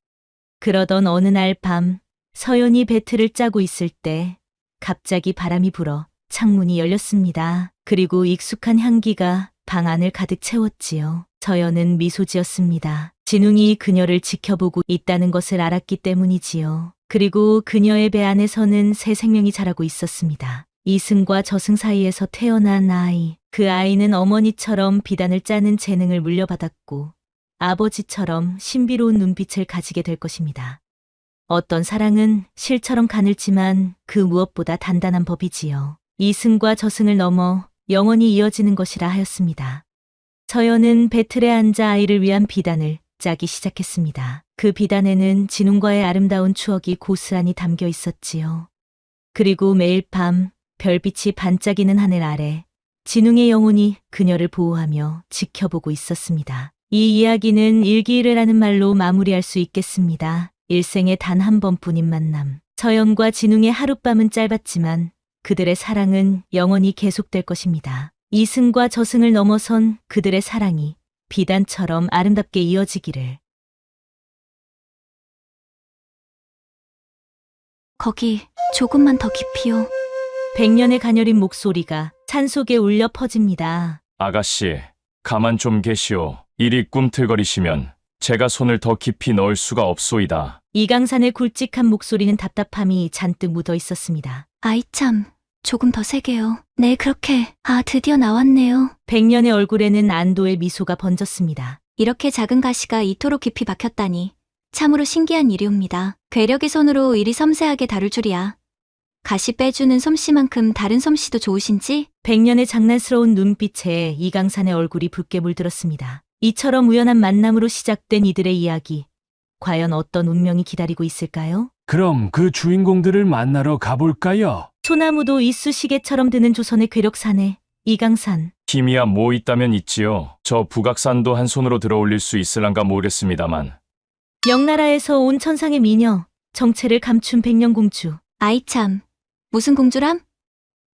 그러던 어느 날 밤, 서연이 배틀을 짜고 있을 때 갑자기 바람이 불어 창문이 열렸습니다. 그리고 익숙한 향기가 방 안을 가득 채웠지요. 서연은 미소 지었습니다. 진웅이 그녀를 지켜보고 있다는 것을 알았기 때문이지요. 그리고 그녀의 배 안에서는 새 생명이 자라고 있었습니다. 이승과 저승 사이에서 태어난 아이. 그 아이는 어머니처럼 비단을 짜는 재능을 물려받았고 아버지처럼 신비로운 눈빛을 가지게 될 것입니다. 어떤 사랑은 실처럼 가늘지만 그 무엇보다 단단한 법이지요. 이승과 저승을 넘어 영원히 이어지는 것이라 하였습니다. 서연은 배틀에 앉아 아이를 위한 비단을 짜기 시작했습니다. 그 비단에는 진웅과의 아름다운 추억이 고스란히 담겨 있었지요. 그리고 매일 밤 별빛이 반짝이는 하늘 아래 진웅의 영혼이 그녀를 보호하며 지켜보고 있었습니다. 이 이야기는 일기를 말로 마무리할 수 있겠습니다. 일생에 단 한 번뿐인 만남. 서연과 진웅의 하룻밤은 짧았지만 그들의 사랑은 영원히 계속될 것입니다. 이승과 저승을 넘어선 그들의 사랑이 비단처럼 아름답게 이어지기를. 거기 조금만 더 깊이요. 백년의 가녀린 목소리가 산속에 울려 퍼집니다. 아가씨, 가만 좀 계시오. 이리 꿈틀거리시면 제가 손을 더 깊이 넣을 수가 없소이다. 이강산의 굵직한 목소리는 답답함이 잔뜩 묻어 있었습니다. 아이 참, 조금 더 세게요. 네, 그렇게. 아, 드디어 나왔네요. 백년의 얼굴에는 안도의 미소가 번졌습니다. 이렇게 작은 가시가 이토록 깊이 박혔다니 참으로 신기한 일이옵니다. 괴력의 손으로 이리 섬세하게 다룰 줄이야. 가시 빼주는 솜씨만큼 다른 솜씨도 좋으신지? 백년의 장난스러운 눈빛에 이강산의 얼굴이 붉게 물들었습니다. 이처럼 우연한 만남으로 시작된 이들의 이야기. 과연 어떤 운명이 기다리고 있을까요? 그럼 그 주인공들을 만나러 가볼까요? 소나무도 이쑤시개처럼 드는 조선의 괴력사내 이강산. 힘이야 뭐 있다면 있지요. 저 북악산도 한 손으로 들어올릴 수 있을란가 모르겠습니다만. 명나라에서 온 천상의 미녀, 정체를 감춘 백년공주. 아이 참, 무슨 공주람?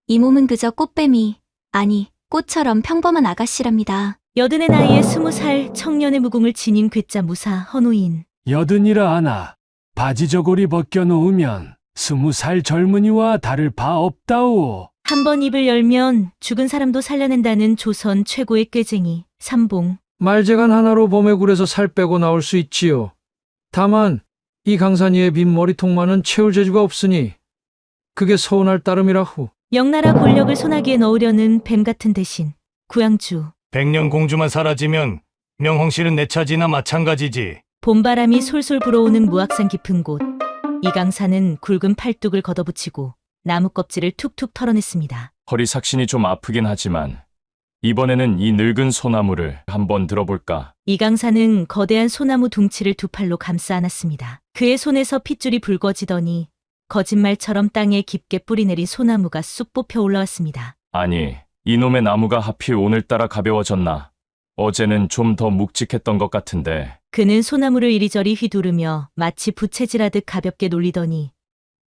이 몸은 그저 꽃뱀이, 아니 꽃처럼 평범한 아가씨랍니다. 여든의 나이에 20살 청년의 무궁을 지닌 괴짜 무사 헌우인. 여든이라 하나 바지 저고리 벗겨놓으면 20살 젊은이와 다를 바 없다오. 한 번 입을 열면 죽은 사람도 살려낸다는 조선 최고의 꾀쟁이 삼봉. 말재간 하나로 범의 굴에서 살 빼고 나올 수 있지요. 다만 이 강산이의 빈 머리통만은 채울 재주가 없으니 그게 서운할 따름이라후. 명나라 권력을 소나기에 넣으려는 뱀 같은 대신 구양주. 백년공주만 사라지면 명홍실은 내 차지나 마찬가지지. 봄바람이 솔솔 불어오는 무악산 깊은 곳. 이강산은 굵은 팔뚝을 걷어붙이고 나무 껍질을 툭툭 털어냈습니다. 허리 삭신이 좀 아프긴 하지만 이번에는 이 늙은 소나무를 한번 들어볼까? 이강산은 거대한 소나무 둥치를 두 팔로 감싸 안았습니다. 그의 손에서 핏줄이 붉어지더니 거짓말처럼 땅에 깊게 뿌리내린 소나무가 쑥 뽑혀 올라왔습니다. 아니, 이놈의 나무가 하필 오늘따라 가벼워졌나? 어제는 좀 더 묵직했던 것 같은데. 그는 소나무를 이리저리 휘두르며 마치 부채질하듯 가볍게 놀리더니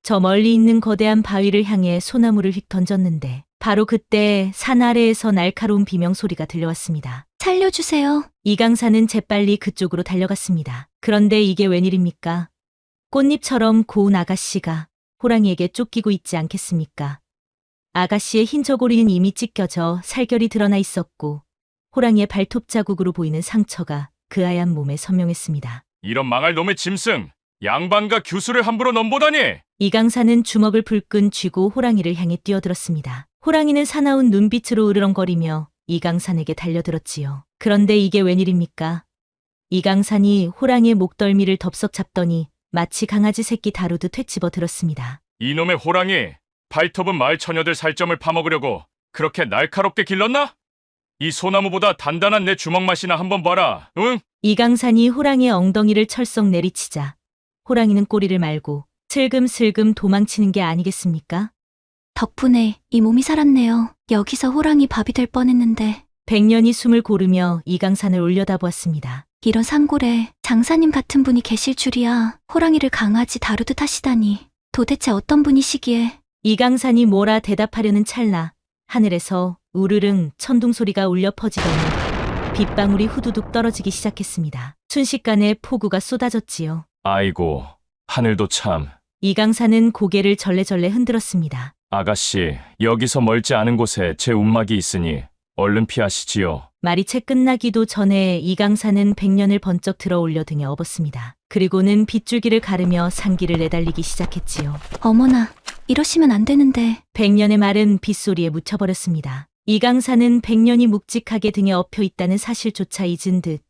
저 멀리 있는 거대한 바위를 향해 소나무를 휙 던졌는데 바로 그때 산 아래에서 날카로운 비명소리가 들려왔습니다. 살려주세요. 이강산은 재빨리 그쪽으로 달려갔습니다. 그런데 이게 웬일입니까? 꽃잎처럼 고운 아가씨가 호랑이에게 쫓기고 있지 않겠습니까? 아가씨의 흰 저고리는 이미 찢겨져 살결이 드러나 있었고 호랑이의 발톱 자국으로 보이는 상처가 그 하얀 몸에 선명했습니다. 이런 망할 놈의 짐승! 양반과 규수를 함부로 넘보다니! 이강산은 주먹을 불끈 쥐고 호랑이를 향해 뛰어들었습니다. 호랑이는 사나운 눈빛으로 으르렁거리며 이강산에게 달려들었지요. 그런데 이게 웬일입니까? 이강산이 호랑이의 목덜미를 덥석 잡더니 마치 강아지 새끼 다루듯 회집어 들었습니다. 이놈의 호랑이! 발톱은 마을 처녀들 살점을 파먹으려고 그렇게 날카롭게 길렀나? 이 소나무보다 단단한 내 주먹 맛이나 한번 봐라, 응? 이강산이 호랑이의 엉덩이를 철썩 내리치자 호랑이는 꼬리를 말고 슬금슬금 도망치는 게 아니겠습니까? 덕분에 이 몸이 살았네요. 여기서 호랑이 밥이 될 뻔했는데. 백년이 숨을 고르며 이강산을 올려다보았습니다. 이런 산골에 장사님 같은 분이 계실 줄이야. 호랑이를 강아지 다루듯 하시다니. 도대체 어떤 분이시기에. 이강산이 뭐라 대답하려는 찰나 하늘에서 우르릉 천둥 소리가 울려 퍼지더니 빗방울이 후두둑 떨어지기 시작했습니다. 순식간에 폭우가 쏟아졌지요. 아이고, 하늘도 참. 이강산은 고개를 절레절레 흔들었습니다. 아가씨, 여기서 멀지 않은 곳에 제 움막이 있으니 얼른 피하시지요. 말이 채 끝나기도 전에 이강산은 백년을 번쩍 들어 올려 등에 업었습니다. 그리고는 빗줄기를 가르며 상기를 내달리기 시작했지요. 어머나, 이러시면 안 되는데. 백년의 말은 빗소리에 묻혀버렸습니다. 이강산은 백년이 묵직하게 등에 엎여 있다는 사실조차 잊은 듯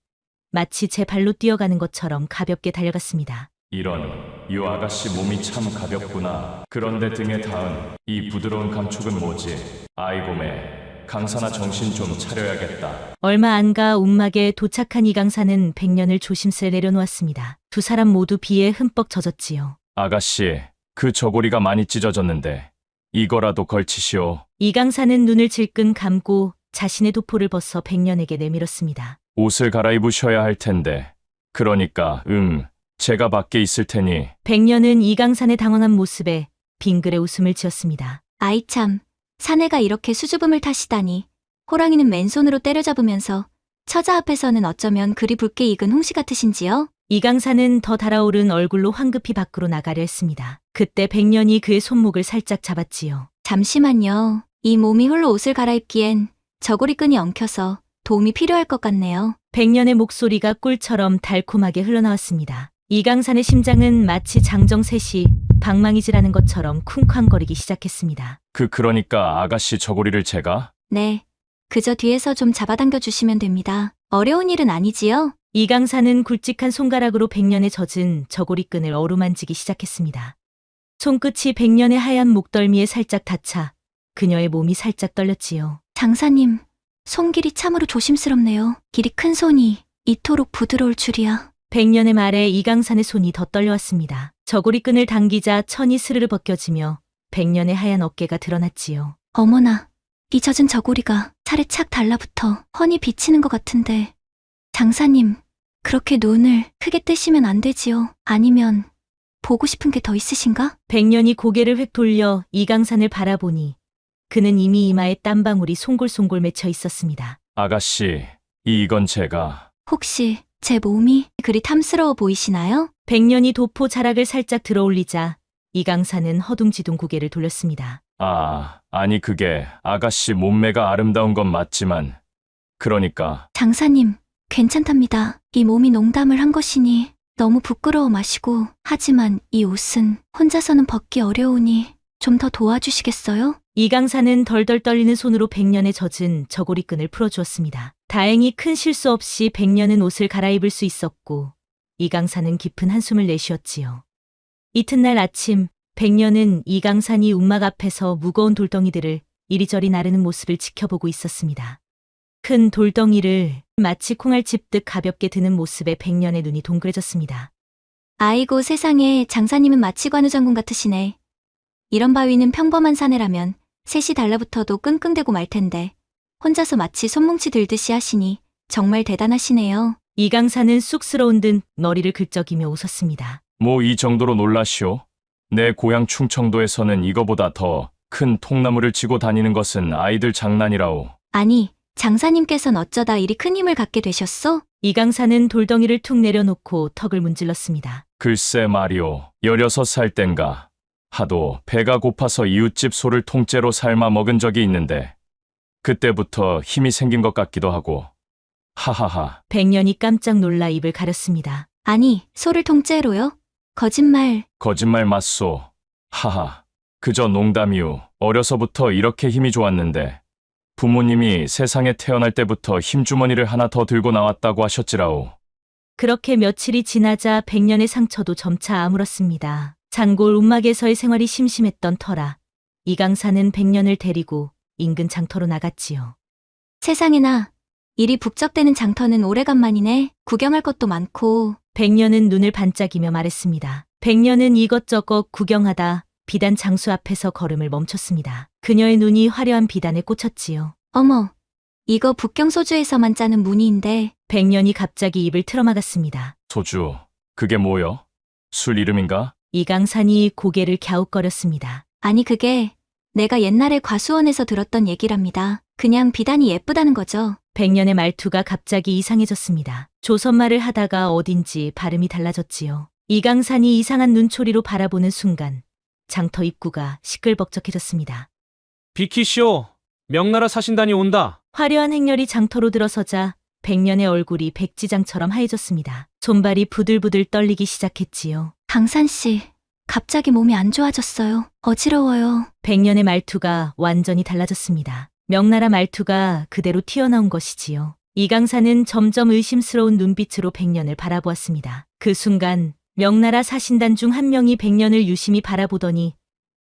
마치 제 발로 뛰어가는 것처럼 가볍게 달려갔습니다. 이런, 이 아가씨 몸이 참 가볍구나. 그런데 등에 닿은 이 부드러운 감촉은 뭐지? 아이고매, 강산아 정신 좀 차려야겠다. 얼마 안 가 움막에 도착한 이강산은 백년을 조심스레 내려놓았습니다. 두 사람 모두 비에 흠뻑 젖었지요. 아가씨, 그 저고리가 많이 찢어졌는데 이거라도 걸치시오. 이강산은 눈을 질끈 감고 자신의 도포를 벗어 백년에게 내밀었습니다. 옷을 갈아입으셔야 할 텐데. 그러니까, 제가 밖에 있을 테니. 백년은 이강산의 당황한 모습에 빙그레 웃음을 지었습니다. 아이 참, 사내가 이렇게 수줍음을 타시다니. 호랑이는 맨손으로 때려잡으면서 처자 앞에서는 어쩌면 그리 붉게 익은 홍시 같으신지요? 이강산은 더 달아오른 얼굴로 황급히 밖으로 나가려 했습니다. 그때 백년이 그의 손목을 살짝 잡았지요. 잠시만요. 이 몸이 홀로 옷을 갈아입기엔 저고리끈이 엉켜서 도움이 필요할 것 같네요. 백년의 목소리가 꿀처럼 달콤하게 흘러나왔습니다. 이강산의 심장은 마치 장정셋이 방망이질하는 것처럼 쿵쾅거리기 시작했습니다. 그러니까 아가씨 저고리를 제가? 네. 그저 뒤에서 좀 잡아당겨 주시면 됩니다. 어려운 일은 아니지요? 이강산은 굵직한 손가락으로 백년의 젖은 저고리끈을 어루만지기 시작했습니다. 손끝이 백년의 하얀 목덜미에 살짝 닿자 그녀의 몸이 살짝 떨렸지요. 장사님, 손길이 참으로 조심스럽네요. 길이 큰 손이 이토록 부드러울 줄이야. 백년의 말에 이강산의 손이 더 떨려왔습니다. 저고리끈을 당기자 천이 스르르 벗겨지며 백년의 하얀 어깨가 드러났지요. 어머나, 이 젖은 저고리가 살에 착 달라붙어 훤히 비치는 것 같은데. 장사님, 그렇게 눈을 크게 뜨시면 안 되지요. 아니면 보고 싶은 게 더 있으신가? 백년이 고개를 획 돌려 이강산을 바라보니 그는 이미 이마에 땀방울이 송골송골 맺혀 있었습니다. 아가씨, 이건 제가. 혹시 제 몸이 그리 탐스러워 보이시나요? 백년이 도포 자락을 살짝 들어올리자 이강산은 허둥지둥 고개를 돌렸습니다. 아니 그게 아가씨 몸매가 아름다운 건 맞지만 그러니까. 장사님, 괜찮답니다. 이 몸이 농담을 한 것이니 너무 부끄러워 마시고. 하지만 이 옷은 혼자서는 벗기 어려우니 좀 더 도와주시겠어요? 이강산은 덜덜 떨리는 손으로 백년의 젖은 저고리끈을 풀어주었습니다. 다행히 큰 실수 없이 백년은 옷을 갈아입을 수 있었고 이강산은 깊은 한숨을 내쉬었지요. 이튿날 아침 백년은 이강산이 움막 앞에서 무거운 돌덩이들을 이리저리 나르는 모습을 지켜보고 있었습니다. 큰 돌덩이를 마치 콩알 짚듯 가볍게 드는 모습에 백년의 눈이 동그래졌습니다. 아이고 세상에, 장사님은 마치 관우장군 같으시네. 이런 바위는 평범한 사내라면 셋이 달라붙어도 끙끙대고 말 텐데 혼자서 마치 손뭉치 들듯이 하시니 정말 대단하시네요. 이강산은 쑥스러운 듯 머리를 긁적이며 웃었습니다. 뭐 이 정도로 놀라시오? 내 고향 충청도에서는 이거보다 더 큰 통나무를 지고 다니는 것은 아이들 장난이라오. 아니, 장사님께선 어쩌다 이리 큰 힘을 갖게 되셨소? 이강산은 돌덩이를 툭 내려놓고 턱을 문질렀습니다. 글쎄 말이오, 16살 땐가 하도 배가 고파서 이웃집 소를 통째로 삶아 먹은 적이 있는데 그때부터 힘이 생긴 것 같기도 하고. 하하하. 백년이 깜짝 놀라 입을 가렸습니다. 아니, 소를 통째로요? 거짓말. 거짓말 맞소. 하하. 그저 농담이오. 어려서부터 이렇게 힘이 좋았는데 부모님이 세상에 태어날 때부터 힘주머니를 하나 더 들고 나왔다고 하셨지라오. 그렇게 며칠이 지나자 백년의 상처도 점차 아물었습니다. 장골 움막에서의 생활이 심심했던 터라 이강산은 백년을 데리고 인근 장터로 나갔지요. 세상에나, 이리 북적대는 장터는 오래간만이네. 구경할 것도 많고. 백년은 눈을 반짝이며 말했습니다. 백년은 이것저것 구경하다 비단 장수 앞에서 걸음을 멈췄습니다. 그녀의 눈이 화려한 비단에 꽂혔지요. 어머, 이거 북경소주에서만 짜는 무늬인데 백년이 갑자기 입을 틀어막았습니다. 소주, 그게 뭐여? 술 이름인가? 이강산이 고개를 갸웃거렸습니다. 아니 그게 내가 옛날에 과수원에서 들었던 얘기랍니다. 그냥 비단이 예쁘다는 거죠. 백년의 말투가 갑자기 이상해졌습니다. 조선말을 하다가 어딘지 발음이 달라졌지요. 이강산이 이상한 눈초리로 바라보는 순간 장터 입구가 시끌벅적해졌습니다. 비키쇼, 명나라 사신단이 온다. 화려한 행렬이 장터로 들어서자 백년의 얼굴이 백지장처럼 하얘졌습니다. 손발이 부들부들 떨리기 시작했지요. 강산 씨, 갑자기 몸이 안 좋아졌어요. 어지러워요. 백년의 말투가 완전히 달라졌습니다. 명나라 말투가 그대로 튀어나온 것이지요. 이강산은 점점 의심스러운 눈빛으로 백년을 바라보았습니다. 그 순간 명나라 사신단 중 한 명이 백년을 유심히 바라보더니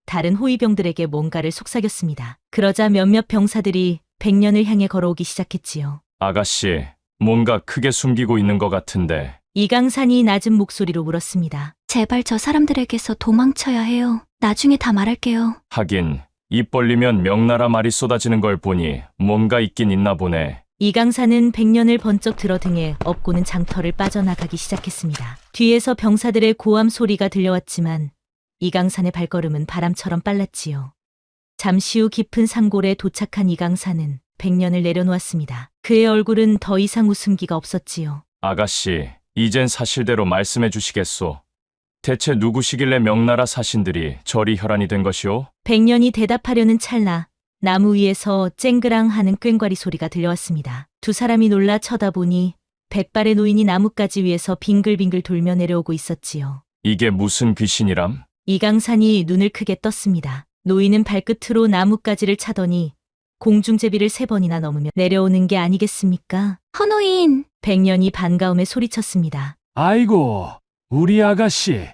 다른 호위병들에게 뭔가를 속삭였습니다. 그러자 몇몇 병사들이 백년을 향해 걸어오기 시작했지요. 아가씨, 뭔가 크게 숨기고 있는 것 같은데. 이강산이 낮은 목소리로 물었습니다. 제발 저 사람들에게서 도망쳐야 해요. 나중에 다 말할게요. 하긴 입 벌리면 명나라 말이 쏟아지는 걸 보니 뭔가 있긴 있나 보네. 이강산은 백년을 번쩍 들어 등에 업고는 장터를 빠져나가기 시작했습니다. 뒤에서 병사들의 고함 소리가 들려왔지만 이강산의 발걸음은 바람처럼 빨랐지요. 잠시 후 깊은 산골에 도착한 이강산은 백년을 내려놓았습니다. 그의 얼굴은 더 이상 웃음기가 없었지요. 아가씨, 이젠 사실대로 말씀해 주시겠소. 대체 누구시길래 명나라 사신들이 저리 혈안이 된 것이오? 백년이 대답하려는 찰나 나무 위에서 쨍그랑 하는 꽹과리 소리가 들려왔습니다. 두 사람이 놀라 쳐다보니 백발의 노인이 나뭇가지 위에서 빙글빙글 돌며 내려오고 있었지요. 이게 무슨 귀신이람? 이강산이 눈을 크게 떴습니다. 노인은 발끝으로 나뭇가지를 차더니 공중제비를 3번이나 넘으며 내려오는 게 아니겠습니까? 헌호인! 백년이 반가움에 소리쳤습니다. 아이고, 우리 아가씨.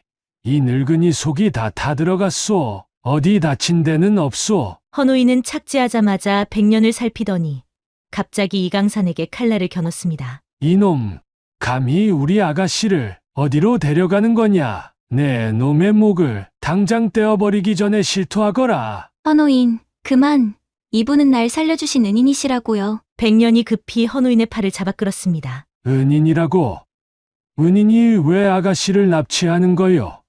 이 늙은이 속이 다 타들어갔소. 어디 다친 데는 없소. 헌호인은 착지하자마자 백년을 살피더니 갑자기 이강산에게 칼날을 겨눴습니다. 이놈, 감히 우리 아가씨를 어디로 데려가는 거냐? 내 놈의 목을 당장 떼어버리기 전에 실토하거라. 헌호인, 그만. 이분은 날 살려주신 은인이시라고요. 백년이 급히 헌호인의 팔을 잡아 끌었습니다. 은인이라고? 은인이 왜 아가씨를 납치하는 거요?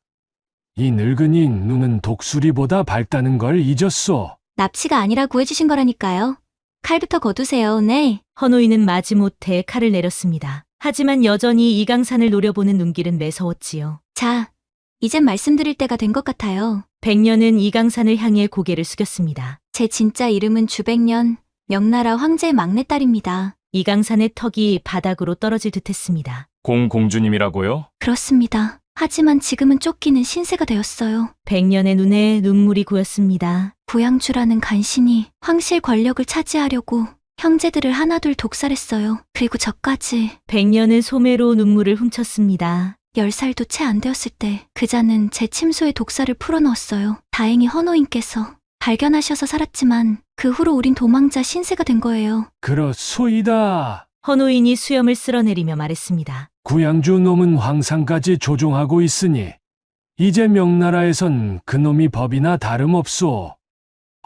이 늙은이 눈은 독수리보다 밝다는 걸 잊었소. 납치가 아니라 구해주신 거라니까요. 칼부터 거두세요. 네. 헌호인은 마지못해 칼을 내렸습니다. 하지만 여전히 이강산을 노려보는 눈길은 매서웠지요. 자, 이젠 말씀드릴 때가 된 것 같아요. 백년은 이강산을 향해 고개를 숙였습니다. 제 진짜 이름은 주백년, 명나라 황제의 막내딸입니다. 이강산의 턱이 바닥으로 떨어질 듯했습니다. 공주님이라고요? 그렇습니다. 하지만 지금은 쫓기는 신세가 되었어요. 백년의 눈에 눈물이 고였습니다. 부양주라는 간신이 황실 권력을 차지하려고 형제들을 하나둘 독살했어요. 그리고 저까지. 백년은 소매로 눈물을 훔쳤습니다. 10살도 채 안 되었을 때 그자는 제 침소에 독사를 풀어넣었어요. 다행히 헌호인께서 발견하셔서 살았지만 그 후로 우린 도망자 신세가 된 거예요. 그렇소이다. 헌호인이 수염을 쓸어내리며 말했습니다. 구양주 놈은 황상까지 조종하고 있으니 이제 명나라에선 그놈이 법이나 다름없소.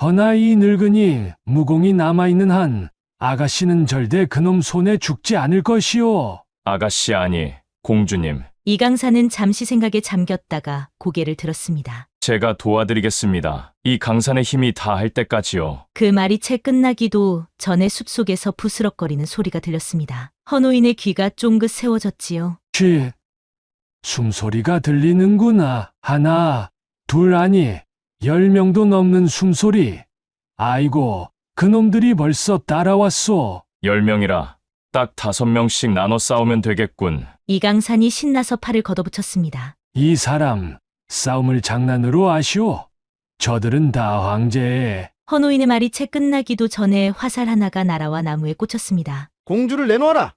허나 이 늙은이 무공이 남아있는 한 아가씨는 절대 그놈 손에 죽지 않을 것이오. 아가씨 아니, 공주님. 이강산은 잠시 생각에 잠겼다가 고개를 들었습니다. 제가 도와드리겠습니다. 이 강산의 힘이 다할 때까지요. 그 말이 채 끝나기도 전에 숲속에서 부스럭거리는 소리가 들렸습니다. 헌호인의 귀가 쫑긋 세워졌지요. 쉿, 숨소리가 들리는구나. 하나, 둘 아니 10명도 넘는 숨소리. 아이고, 그놈들이 벌써 따라왔소. 10명이라 딱 5명씩 나눠 싸우면 되겠군. 이강산이 신나서 팔을 걷어붙였습니다. 이 사람 싸움을 장난으로 아시오? 저들은 다 황제에. 헌호인의 말이 채 끝나기도 전에 화살 하나가 날아와 나무에 꽂혔습니다. 공주를 내놓아라.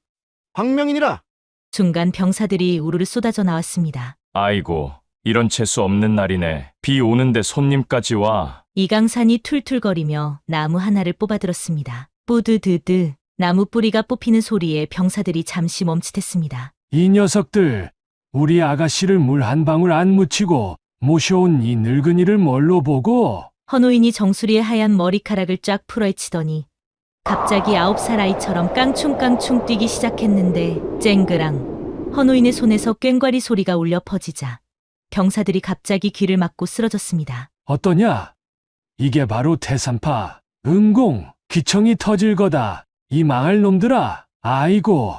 황명인이라. 순간 병사들이 우르르 쏟아져 나왔습니다. 아이고, 이런 재수 없는 날이네. 비 오는데 손님까지 와. 이강산이 툴툴거리며 나무 하나를 뽑아들었습니다. 뿌드드드. 나무 뿌리가 뽑히는 소리에 병사들이 잠시 멈칫했습니다. 이 녀석들, 우리 아가씨를 물 한 방울 안 묻히고 모셔온 이 늙은이를 뭘로 보고? 헌호인이 정수리의 하얀 머리카락을 쫙 풀어헤치더니 갑자기 9살 아이처럼 깡충깡충 뛰기 시작했는데 쨍그랑 헌호인의 손에서 꽹과리 소리가 울려 퍼지자 병사들이 갑자기 귀를 막고 쓰러졌습니다. 어떠냐? 이게 바로 태산파, 응공, 귀청이 터질 거다. 이 망할 놈들아. 아이고,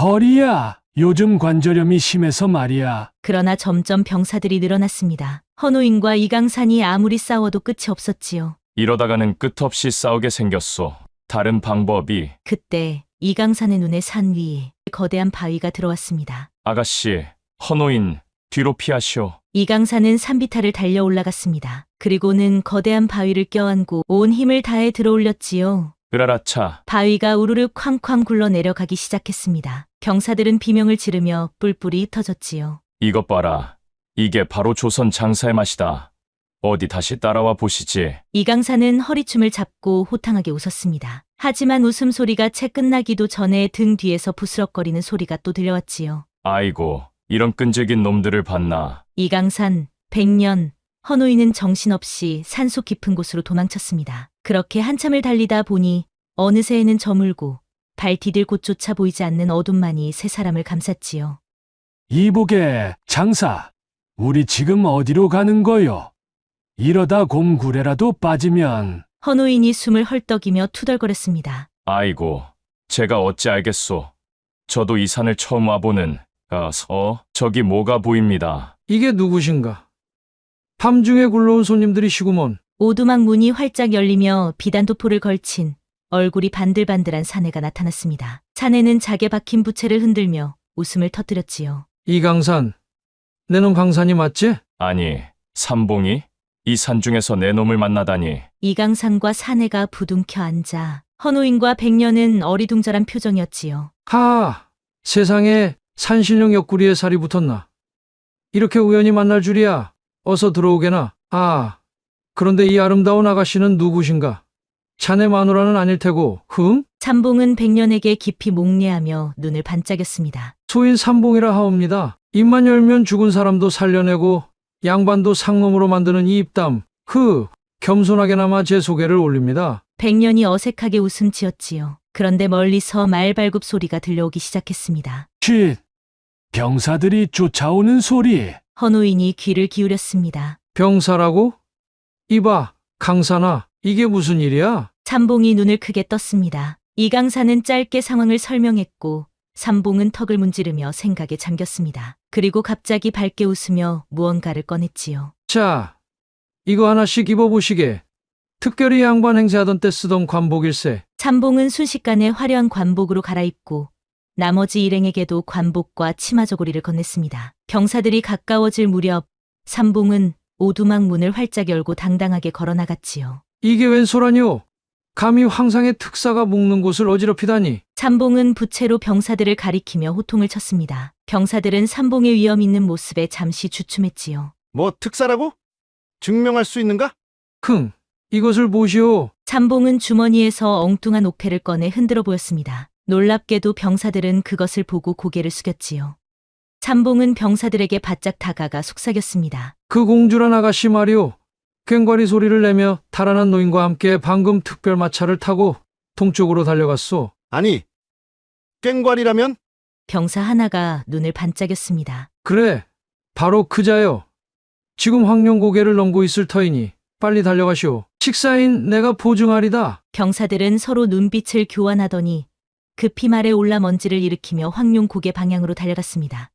허리야. 요즘 관절염이 심해서 말이야. 그러나 점점 병사들이 늘어났습니다. 헌호인과 이강산이 아무리 싸워도 끝이 없었지요. 이러다가는 끝없이 싸우게 생겼소. 다른 방법이. 그때 이강산의 눈에 산 위에 거대한 바위가 들어왔습니다. 아가씨, 헌호인, 뒤로 피하시오. 이강산은 산비탈을 달려 올라갔습니다. 그리고는 거대한 바위를 껴안고 온 힘을 다해 들어올렸지요. 으라라차. 바위가 우르르 쾅쾅 굴러 내려가기 시작했습니다. 병사들은 비명을 지르며 뿔뿔이 흩어졌지요. 이것 봐라. 이게 바로 조선 장사의 맛이다. 어디 다시 따라와 보시지. 이강산은 허리춤을 잡고 호탕하게 웃었습니다. 하지만 웃음소리가 채 끝나기도 전에 등 뒤에서 부스럭거리는 소리가 또 들려왔지요. 아이고, 이런 끈질긴 놈들을 봤나. 이강산, 백년, 헌호인은 정신없이 산속 깊은 곳으로 도망쳤습니다. 그렇게 한참을 달리다 보니 어느새에는 저물고 발 디딜 곳조차 보이지 않는 어둠만이 세 사람을 감쌌지요. 이보게, 장사. 우리 지금 어디로 가는 거요? 이러다 곰굴에라도 빠지면. 헌호인이 숨을 헐떡이며 투덜거렸습니다. 아이고, 제가 어찌 알겠소. 저도 이 산을 처음 와보는. 저기 뭐가 보입니다. 이게 누구신가? 밤중에 굴러온 손님들이시구먼. 오두막 문이 활짝 열리며 비단도포를 걸친 얼굴이 반들반들한 사내가 나타났습니다. 사내는 작에 박힌 부채를 흔들며 웃음을 터뜨렸지요. 이강산, 내 놈 강산이 맞지? 아니, 삼봉이? 이 산 중에서 내 놈을 만나다니. 이강산과 사내가 부둥켜 앉아 헌호인과 백년은 어리둥절한 표정이었지요. 하, 세상에 산신령 옆구리에 살이 붙었나. 이렇게 우연히 만날 줄이야. 어서 들어오게나. 아, 그런데 이 아름다운 아가씨는 누구신가? 자네 마누라는 아닐 테고, 흥? 삼봉은 백년에게 깊이 목례하며 눈을 반짝였습니다. 소인 삼봉이라 하옵니다. 입만 열면 죽은 사람도 살려내고 양반도 상놈으로 만드는 이 입담. 겸손하게나마 제 소개를 올립니다. 백년이 어색하게 웃음 지었지요. 그런데 멀리서 말발굽 소리가 들려오기 시작했습니다. 쉿! 병사들이 쫓아오는 소리. 헌호인이 귀를 기울였습니다. 병사라고? 이봐, 강산아, 이게 무슨 일이야? 삼봉이 눈을 크게 떴습니다. 이강산은 짧게 상황을 설명했고 삼봉은 턱을 문지르며 생각에 잠겼습니다. 그리고 갑자기 밝게 웃으며 무언가를 꺼냈지요. 자, 이거 하나씩 입어보시게. 특별히 양반 행세하던 때 쓰던 관복일세. 삼봉은 순식간에 화려한 관복으로 갈아입고 나머지 일행에게도 관복과 치마 저고리를 건넸습니다. 병사들이 가까워질 무렵 삼봉은 오두막 문을 활짝 열고 당당하게 걸어나갔지요. 이게 웬 소라뇨? 감히 황상의 특사가 묵는 곳을 어지럽히다니. 삼봉은 부채로 병사들을 가리키며 호통을 쳤습니다. 병사들은 삼봉의 위험 있는 모습에 잠시 주춤했지요. 뭐 특사라고? 증명할 수 있는가? 이것을 보시오. 삼봉은 주머니에서 엉뚱한 옥패를 꺼내 흔들어 보였습니다. 놀랍게도 병사들은 그것을 보고 고개를 숙였지요. 삼봉은 병사들에게 바짝 다가가 속삭였습니다. 그 공주란 아가씨 말이오. 꽹과리 소리를 내며 달아난 노인과 함께 방금 특별 마차를 타고 동쪽으로 달려갔소. 아니, 꽹과리라면? 병사 하나가 눈을 반짝였습니다. 그래, 바로 그자요. 지금 황룡 고개를 넘고 있을 터이니 빨리 달려가시오. 식사인 내가 보증하리다. 병사들은 서로 눈빛을 교환하더니 급히 말에 올라 먼지를 일으키며 황룡 고개 방향으로 달려갔습니다.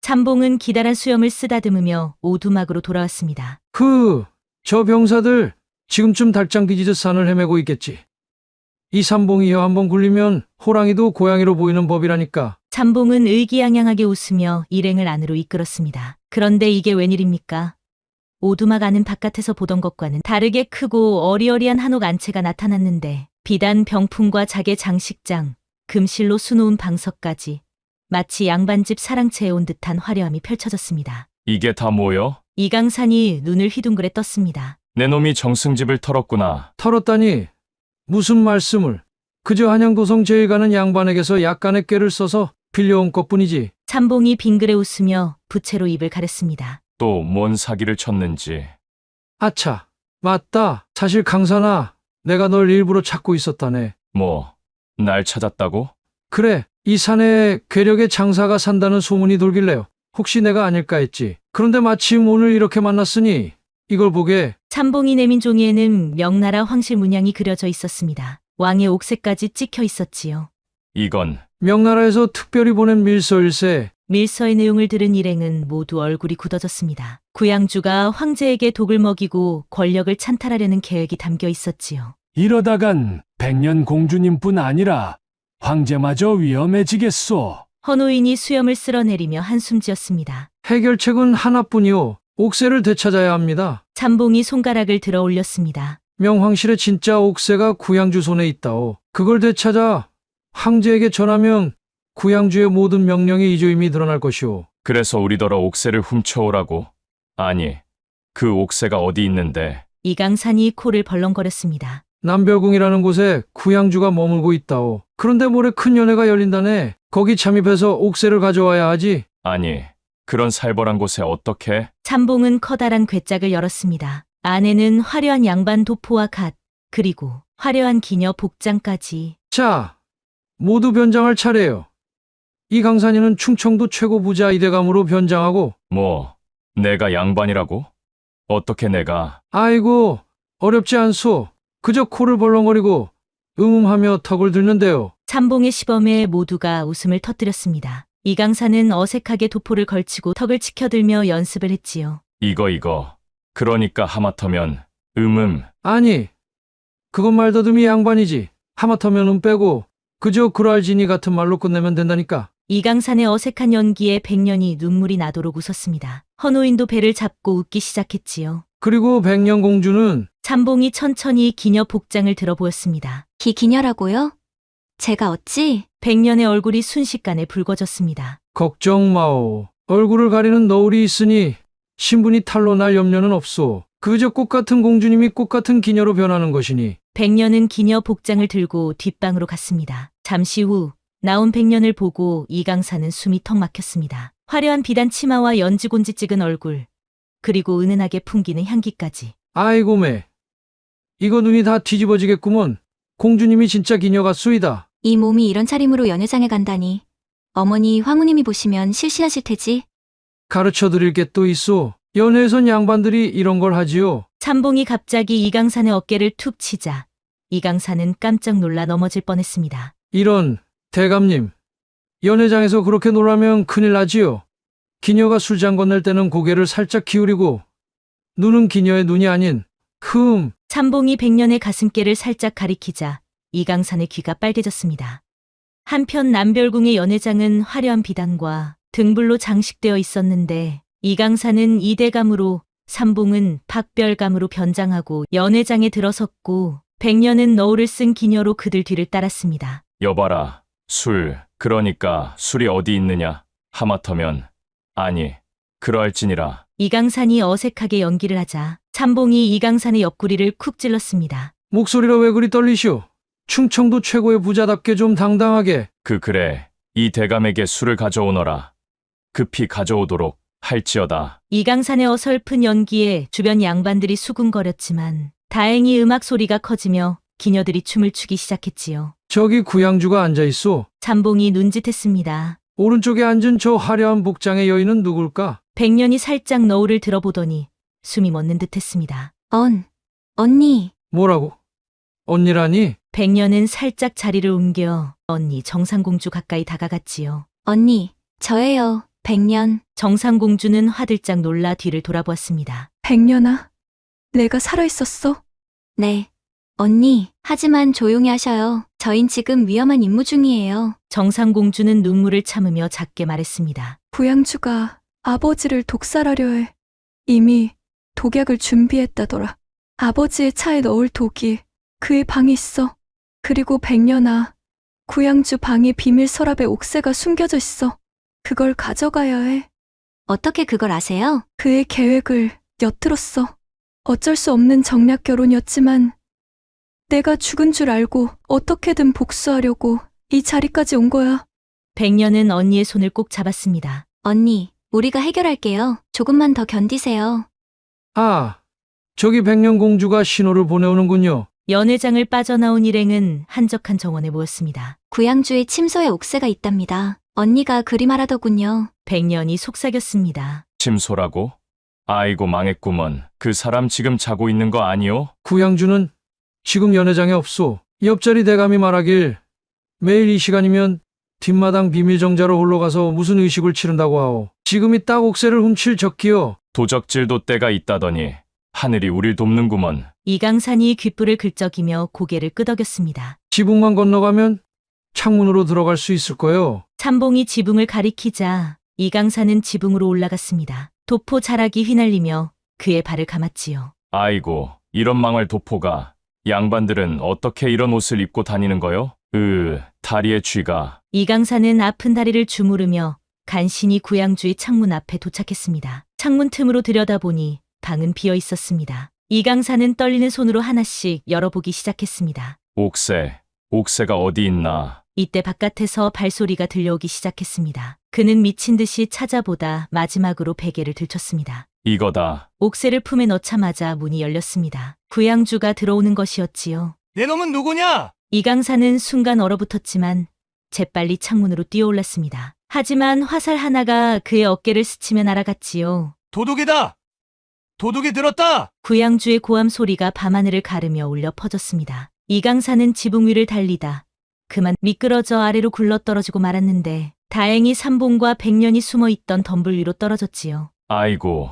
삼봉은 기다란 수염을 쓰다듬으며 오두막으로 돌아왔습니다. 저 병사들 지금쯤 달장 뒤지듯 산을 헤매고 있겠지. 이 삼봉이 혀 한번 굴리면 호랑이도 고양이로 보이는 법이라니까. 삼봉은 의기양양하게 웃으며 일행을 안으로 이끌었습니다. 그런데 이게 웬일입니까? 오두막 안은 바깥에서 보던 것과는 다르게 크고 어리어리한 한옥 안채가 나타났는데 비단 병풍과 자개 장식장, 금실로 수놓은 방석까지 마치 양반집 사랑채에 온 듯한 화려함이 펼쳐졌습니다. 이게 다 뭐요? 이강산이 눈을 휘둥그레 떴습니다. 내 놈이 정승집을 털었구나. 털었다니? 무슨 말씀을? 그저 한양도성 제일 가는 양반에게서 약간의 꾀를 써서 빌려온 것뿐이지. 삼봉이 빙그레 웃으며 부채로 입을 가렸습니다. 또 뭔 사기를 쳤는지. 아차, 맞다. 사실 강산아, 내가 널 일부러 찾고 있었다네. 뭐, 날 찾았다고? 그래, 이 산에 괴력의 장사가 산다는 소문이 돌길래요. 혹시 내가 아닐까 했지. 그런데 마침 오늘 이렇게 만났으니 이걸 보게. 참봉이 내민 종이에는 명나라 황실 문양이 그려져 있었습니다. 왕의 옥새까지 찍혀 있었지요. 이건 명나라에서 특별히 보낸 밀서일세. 밀서의 내용을 들은 일행은 모두 얼굴이 굳어졌습니다. 구양주가 황제에게 독을 먹이고 권력을 찬탈하려는 계획이 담겨 있었지요. 이러다간 백년 공주님뿐 아니라 황제마저 위험해지겠소. 헌호인이 수염을 쓸어내리며 한숨 지었습니다. 해결책은 하나뿐이요. 옥새를 되찾아야 합니다. 참봉이 손가락을 들어 올렸습니다. 명황실의 진짜 옥새가 구양주 손에 있다오. 그걸 되찾아 황제에게 전하면 구양주의 모든 명령의 이조임이 드러날 것이오. 그래서 우리더러 옥새를 훔쳐오라고? 아니, 그 옥새가 어디 있는데? 이강산이 코를 벌렁거렸습니다. 남별궁이라는 곳에 구양주가 머물고 있다오. 그런데 모레 큰 연회가 열린다네. 거기 잠입해서 옥새를 가져와야 하지. 아니, 그런 살벌한 곳에 어떻게? 참봉은 커다란 괴짝을 열었습니다. 안에는 화려한 양반 도포와 갓, 그리고 화려한 기녀 복장까지. 자, 모두 변장할 차례요. 이 강산이는 충청도 최고 부자 이대감으로 변장하고. 뭐, 내가 양반이라고? 어떻게 내가? 아이고, 어렵지 않소. 그저 코를 벌렁거리고 음음하며 턱을 들는데요. 참봉의 시범에 모두가 웃음을 터뜨렸습니다. 이강산은 어색하게 도포를 걸치고 턱을 치켜들며 연습을 했지요. 이거. 그러니까 하마터면, 아니, 그건 말더듬이 양반이지. 하마터면 빼고 그저 그랄지니 같은 말로 끝내면 된다니까. 이강산의 어색한 연기에 백년이 눈물이 나도록 웃었습니다. 헌호인도 배를 잡고 웃기 시작했지요. 그리고 백년공주는 참봉이 천천히 기녀 복장을 들어 보였습니다. 기녀라고요? 제가 어찌? 백년의 얼굴이 순식간에 붉어졌습니다. 걱정 마오. 얼굴을 가리는 너울이 있으니 신분이 탈로 날 염려는 없소. 그저 꽃 같은 공주님이 꽃 같은 기녀로 변하는 것이니. 백년은 기녀 복장을 들고 뒷방으로 갔습니다. 잠시 후 나온 백년을 보고 이강산은 숨이 턱 막혔습니다. 화려한 비단 치마와 연지곤지 찍은 얼굴, 그리고 은은하게 풍기는 향기까지. 아이고 매. 이거 눈이 다 뒤집어지겠구먼. 공주님이 진짜 기녀 같소이다. 이 몸이 이런 차림으로 연회장에 간다니. 어머니 황후님이 보시면 실실하실 테지. 가르쳐 드릴 게 또 있소. 연회에선 양반들이 이런 걸 하지요. 참봉이 갑자기 이강산의 어깨를 툭 치자 이강산은 깜짝 놀라 넘어질 뻔했습니다. 이런, 대감님. 연회장에서 그렇게 놀라면 큰일 나지요. 기녀가 술잔 건넬 때는 고개를 살짝 기울이고 눈은 기녀의 눈이 아닌 참봉이 백년의 가슴께를 살짝 가리키자 이강산의 귀가 빨개졌습니다. 한편 남별궁의 연회장은 화려한 비단과 등불로 장식되어 있었는데 이강산은 이대감으로, 삼봉은 박별감으로 변장하고 연회장에 들어섰고 백년은 너울을 쓴 기녀로 그들 뒤를 따랐습니다. 여봐라, 그러니까 술이 어디 있느냐? 하마터면, 아니, 그러할지니라. 이강산이 어색하게 연기를 하자 참봉이 이강산의 옆구리를 쿡 찔렀습니다. 목소리가 왜 그리 떨리시오? 충청도 최고의 부자답게 좀 당당하게. 그래, 이 대감에게 술을 가져오너라. 급히 가져오도록 할지어다. 이강산의 어설픈 연기에 주변 양반들이 수군거렸지만 다행히 음악 소리가 커지며 기녀들이 춤을 추기 시작했지요. 저기 구양주가 앉아있소. 참봉이 눈짓했습니다. 오른쪽에 앉은 저 화려한 복장의 여인은 누굴까? 백년이 살짝 너울을 들어보더니 숨이 멎는 듯했습니다. 언니. 뭐라고? 언니라니? 백년은 살짝 자리를 옮겨 언니 정상공주 가까이 다가갔지요. 언니, 저예요. 백년. 정상공주는 화들짝 놀라 뒤를 돌아보았습니다. 백년아, 내가 살아있었어? 네. 언니, 하지만 조용히 하셔요. 저흰 지금 위험한 임무 중이에요. 정상공주는 눈물을 참으며 작게 말했습니다. 구양주가 아버지를 독살하려 해. 이미 독약을 준비했다더라. 아버지의 차에 넣을 독이 그의 방에 있어. 그리고 백년아, 구양주 방의 비밀 서랍에 옥새가 숨겨져 있어. 그걸 가져가야 해. 어떻게 그걸 아세요? 그의 계획을 엿들었어. 어쩔 수 없는 정략 결혼이었지만 내가 죽은 줄 알고 어떻게든 복수하려고 이 자리까지 온 거야. 백년은 언니의 손을 꼭 잡았습니다. 언니, 우리가 해결할게요. 조금만 더 견디세요. 아, 저기 백년공주가 신호를 보내오는군요. 연회장을 빠져나온 일행은 한적한 정원에 모였습니다. 구양주의 침소에 옥새가 있답니다. 언니가 그리 말하더군요. 백년이 속삭였습니다. 침소라고? 아이고 망했구먼. 그 사람 지금 자고 있는 거 아니오? 구양주는 지금 연회장에 없소. 옆자리 대감이 말하길 매일 이 시간이면 뒷마당 비밀정자로 홀로 가서 무슨 의식을 치른다고 하오. 지금이 딱 옥새를 훔칠 적기요. 도적질도 때가 있다더니 하늘이 우릴 돕는구먼. 이강산이 귓불을 긁적이며 고개를 끄덕였습니다. 지붕만 건너가면 창문으로 들어갈 수 있을 거요. 참봉이 지붕을 가리키자 이강산은 지붕으로 올라갔습니다. 도포 자락이 휘날리며 그의 발을 감았지요. 아이고, 이런 망할 도포가. 양반들은 어떻게 이런 옷을 입고 다니는 거요? 다리에 쥐가. 이강산은 아픈 다리를 주무르며 간신히 구양주의 창문 앞에 도착했습니다. 창문 틈으로 들여다보니 방은 비어 있었습니다. 이강산은 떨리는 손으로 하나씩 열어보기 시작했습니다. 옥새가 어디 있나? 이때 바깥에서 발소리가 들려오기 시작했습니다. 그는 미친 듯이 찾아보다 마지막으로 베개를 들쳤습니다. 이거다. 옥새를 품에 넣자마자 문이 열렸습니다. 구양주가 들어오는 것이었지요. 내 놈은 누구냐? 이강산은 순간 얼어붙었지만 재빨리 창문으로 뛰어올랐습니다. 하지만 화살 하나가 그의 어깨를 스치며 날아갔지요. 도둑이다! 도둑이 들었다! 구양주의 고함 소리가 밤하늘을 가르며 울려 퍼졌습니다. 이강산은 지붕 위를 달리다 그만 미끄러져 아래로 굴러떨어지고 말았는데 다행히 삼봉과 백년이 숨어있던 덤불 위로 떨어졌지요. 아이고,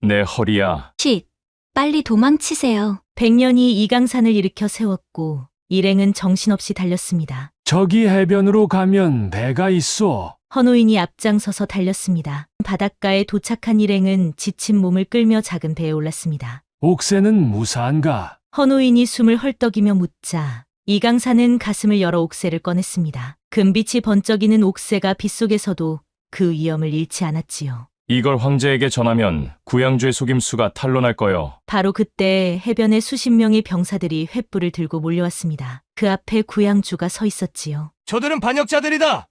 내 허리야. 쉿, 빨리 도망치세요. 백년이 이강산을 일으켜 세웠고 일행은 정신없이 달렸습니다. 저기 해변으로 가면 배가 있어. 헌호인이 앞장서서 달렸습니다. 바닷가에 도착한 일행은 지친 몸을 끌며 작은 배에 올랐습니다. 옥새는 무사한가? 헌호인이 숨을 헐떡이며 묻자 이강산은 가슴을 열어 옥새를 꺼냈습니다. 금빛이 번쩍이는 옥새가 빗속에서도 그 위험을 잃지 않았지요. 이걸 황제에게 전하면 구양주의 속임수가 탄로날 거요. 바로 그때 해변에 수십 명의 병사들이 횃불을 들고 몰려왔습니다. 그 앞에 구양주가 서 있었지요. 저들은 반역자들이다!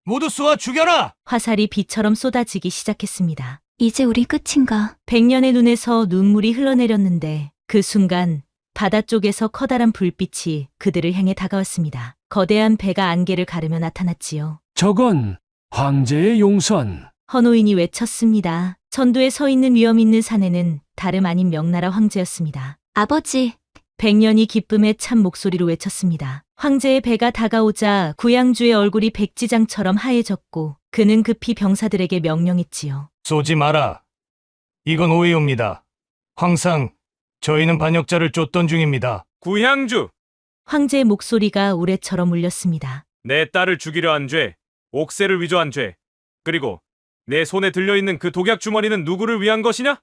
모두 쏘아 죽여라! 화살이 비처럼 쏟아지기 시작했습니다. 이제 우리 끝인가? 백년의 눈에서 눈물이 흘러내렸는데 그 순간 바다 쪽에서 커다란 불빛이 그들을 향해 다가왔습니다. 거대한 배가 안개를 가르며 나타났지요. 저건 황제의 용선. 헌호인이 외쳤습니다. 천도에 서 있는 위험 있는 산에는 다름 아닌 명나라 황제였습니다. 아버지. 백년이 기쁨에 찬 목소리로 외쳤습니다. 황제의 배가 다가오자 구양주의 얼굴이 백지장처럼 하얘졌고 그는 급히 병사들에게 명령했지요. 쏘지 마라. 이건 오해입니다. 황상, 저희는 반역자를 쫓던 중입니다. 구양주! 황제의 목소리가 우레처럼 울렸습니다. 내 딸을 죽이려 한 죄, 옥새를 위조한 죄, 그리고 내 손에 들려있는 그 독약 주머니는 누구를 위한 것이냐?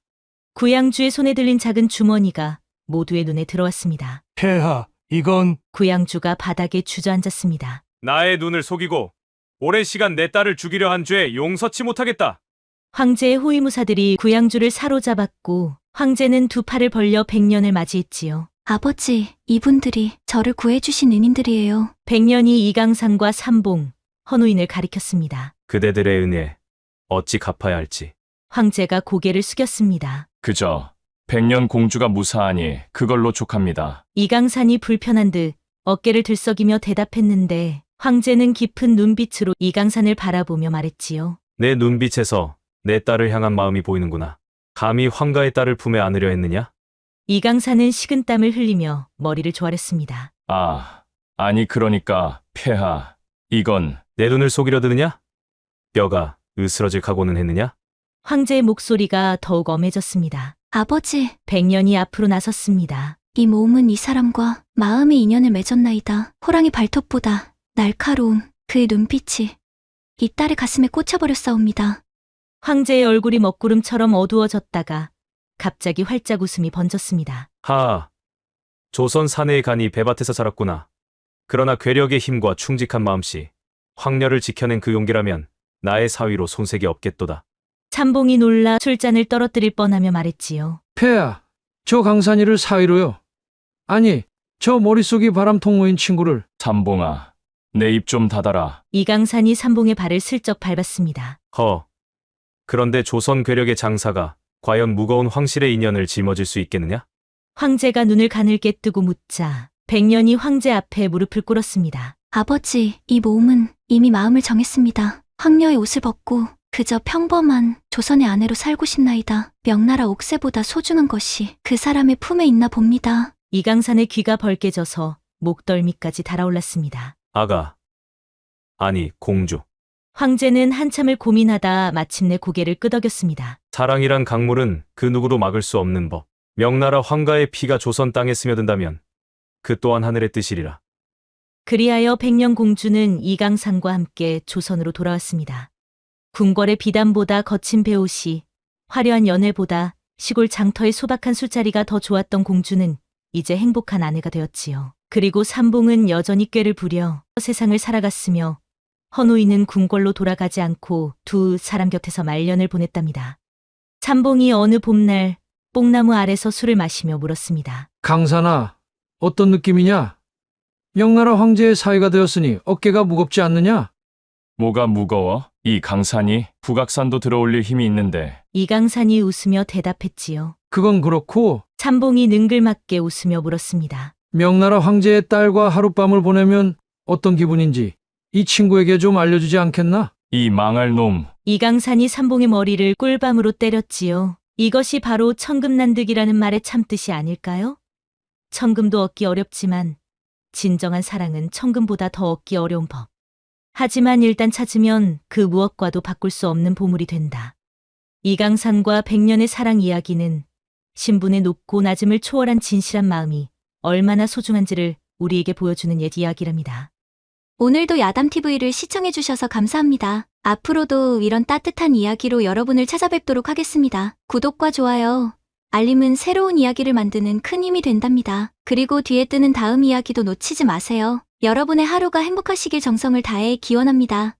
구양주의 손에 들린 작은 주머니가 모두의 눈에 들어왔습니다. 폐하, 이건... 구양주가 바닥에 주저앉았습니다. 나의 눈을 속이고 오랜 시간 내 딸을 죽이려 한 죄 용서치 못하겠다. 황제의 호위무사들이 구양주를 사로잡았고 황제는 두 팔을 벌려 백년을 맞이했지요. 아버지, 이분들이 저를 구해주신 은인들이에요. 백년이 이강산과 삼봉, 헌호인을 가리켰습니다. 그대들의 은혜 어찌 갚아야 할지. 황제가 고개를 숙였습니다. 그저 백년 공주가 무사하니 그걸로 족합니다. 이강산이 불편한 듯 어깨를 들썩이며 대답했는데 황제는 깊은 눈빛으로 이강산을 바라보며 말했지요. 내 눈빛에서 내 딸을 향한 마음이 보이는구나. 감히 황가의 딸을 품에 안으려 했느냐? 이강산은 식은땀을 흘리며 머리를 조아렸습니다. 아니 그러니까 폐하, 이건... 내 눈을 속이려 드느냐? 뼈가 으스러질 각오는 했느냐? 황제의 목소리가 더욱 엄해졌습니다. 아버지. 백년이 앞으로 나섰습니다. 이 몸은 이 사람과 마음의 인연을 맺었나이다. 호랑이 발톱보다 날카로운 그의 눈빛이 이 딸의 가슴에 꽂혀버렸사옵니다. 황제의 얼굴이 먹구름처럼 어두워졌다가 갑자기 활짝 웃음이 번졌습니다. 조선 사내의 간이 배밭에서 자랐구나. 그러나 괴력의 힘과 충직한 마음씨, 황녀를 지켜낸 그 용기라면 나의 사위로 손색이 없겠도다. 참봉이 놀라 술잔을 떨어뜨릴 뻔하며 말했지요. 폐하, 저 강산이를 사위로요. 아니, 저 머릿속이 바람통모인 친구를. 삼봉아, 내 입 좀 닫아라. 이강산이 삼봉의 발을 슬쩍 밟았습니다. 그런데 조선 괴력의 장사가 과연 무거운 황실의 인연을 짊어질 수 있겠느냐? 황제가 눈을 가늘게 뜨고 묻자 백년이 황제 앞에 무릎을 꿇었습니다. 아버지, 이 몸은 이미 마음을 정했습니다. 황녀의 옷을 벗고 그저 평범한 조선의 아내로 살고 싶나이다. 명나라 옥새보다 소중한 것이 그 사람의 품에 있나 봅니다. 이강산의 귀가 벌개져서 목덜미까지 달아올랐습니다. 아가. 아니, 공주. 황제는 한참을 고민하다 마침내 고개를 끄덕였습니다. 사랑이란 강물은 그 누구도 막을 수 없는 법. 명나라 황가의 피가 조선 땅에 스며든다면 그 또한 하늘의 뜻이리라. 그리하여 백년공주는 이강산과 함께 조선으로 돌아왔습니다. 궁궐의 비단보다 거친 베옷이, 화려한 연회보다 시골 장터의 소박한 술자리가 더 좋았던 공주는 이제 행복한 아내가 되었지요. 그리고 삼봉은 여전히 꾀를 부려 세상을 살아갔으며 헌우이는 궁궐로 돌아가지 않고 두 사람 곁에서 말년을 보냈답니다. 삼봉이 어느 봄날 뽕나무 아래서 술을 마시며 물었습니다. 강산아, 어떤 느낌이냐? 명나라 황제의 사위가 되었으니 어깨가 무겁지 않느냐? 뭐가 무거워? 이 강산이 북악산도 들어올릴 힘이 있는데. 이강산이 웃으며 대답했지요. 그건 그렇고 삼봉이 능글맞게 웃으며 물었습니다. 명나라 황제의 딸과 하룻밤을 보내면 어떤 기분인지 이 친구에게 좀 알려주지 않겠나? 이 망할 놈. 이강산이 삼봉의 머리를 꿀밤으로 때렸지요. 이것이 바로 천금난득이라는 말의 참뜻이 아닐까요? 천금도 얻기 어렵지만 진정한 사랑은 천금보다 더 얻기 어려운 법. 하지만 일단 찾으면 그 무엇과도 바꿀 수 없는 보물이 된다. 이강산과 백년의 사랑 이야기는 신분의 높고 낮음을 초월한 진실한 마음이 얼마나 소중한지를 우리에게 보여주는 옛 이야기랍니다. 오늘도 야담TV를 시청해주셔서 감사합니다. 앞으로도 이런 따뜻한 이야기로 여러분을 찾아뵙도록 하겠습니다. 구독과 좋아요, 알림은 새로운 이야기를 만드는 큰 힘이 된답니다. 그리고 뒤에 뜨는 다음 이야기도 놓치지 마세요. 여러분의 하루가 행복하시길 정성을 다해 기원합니다.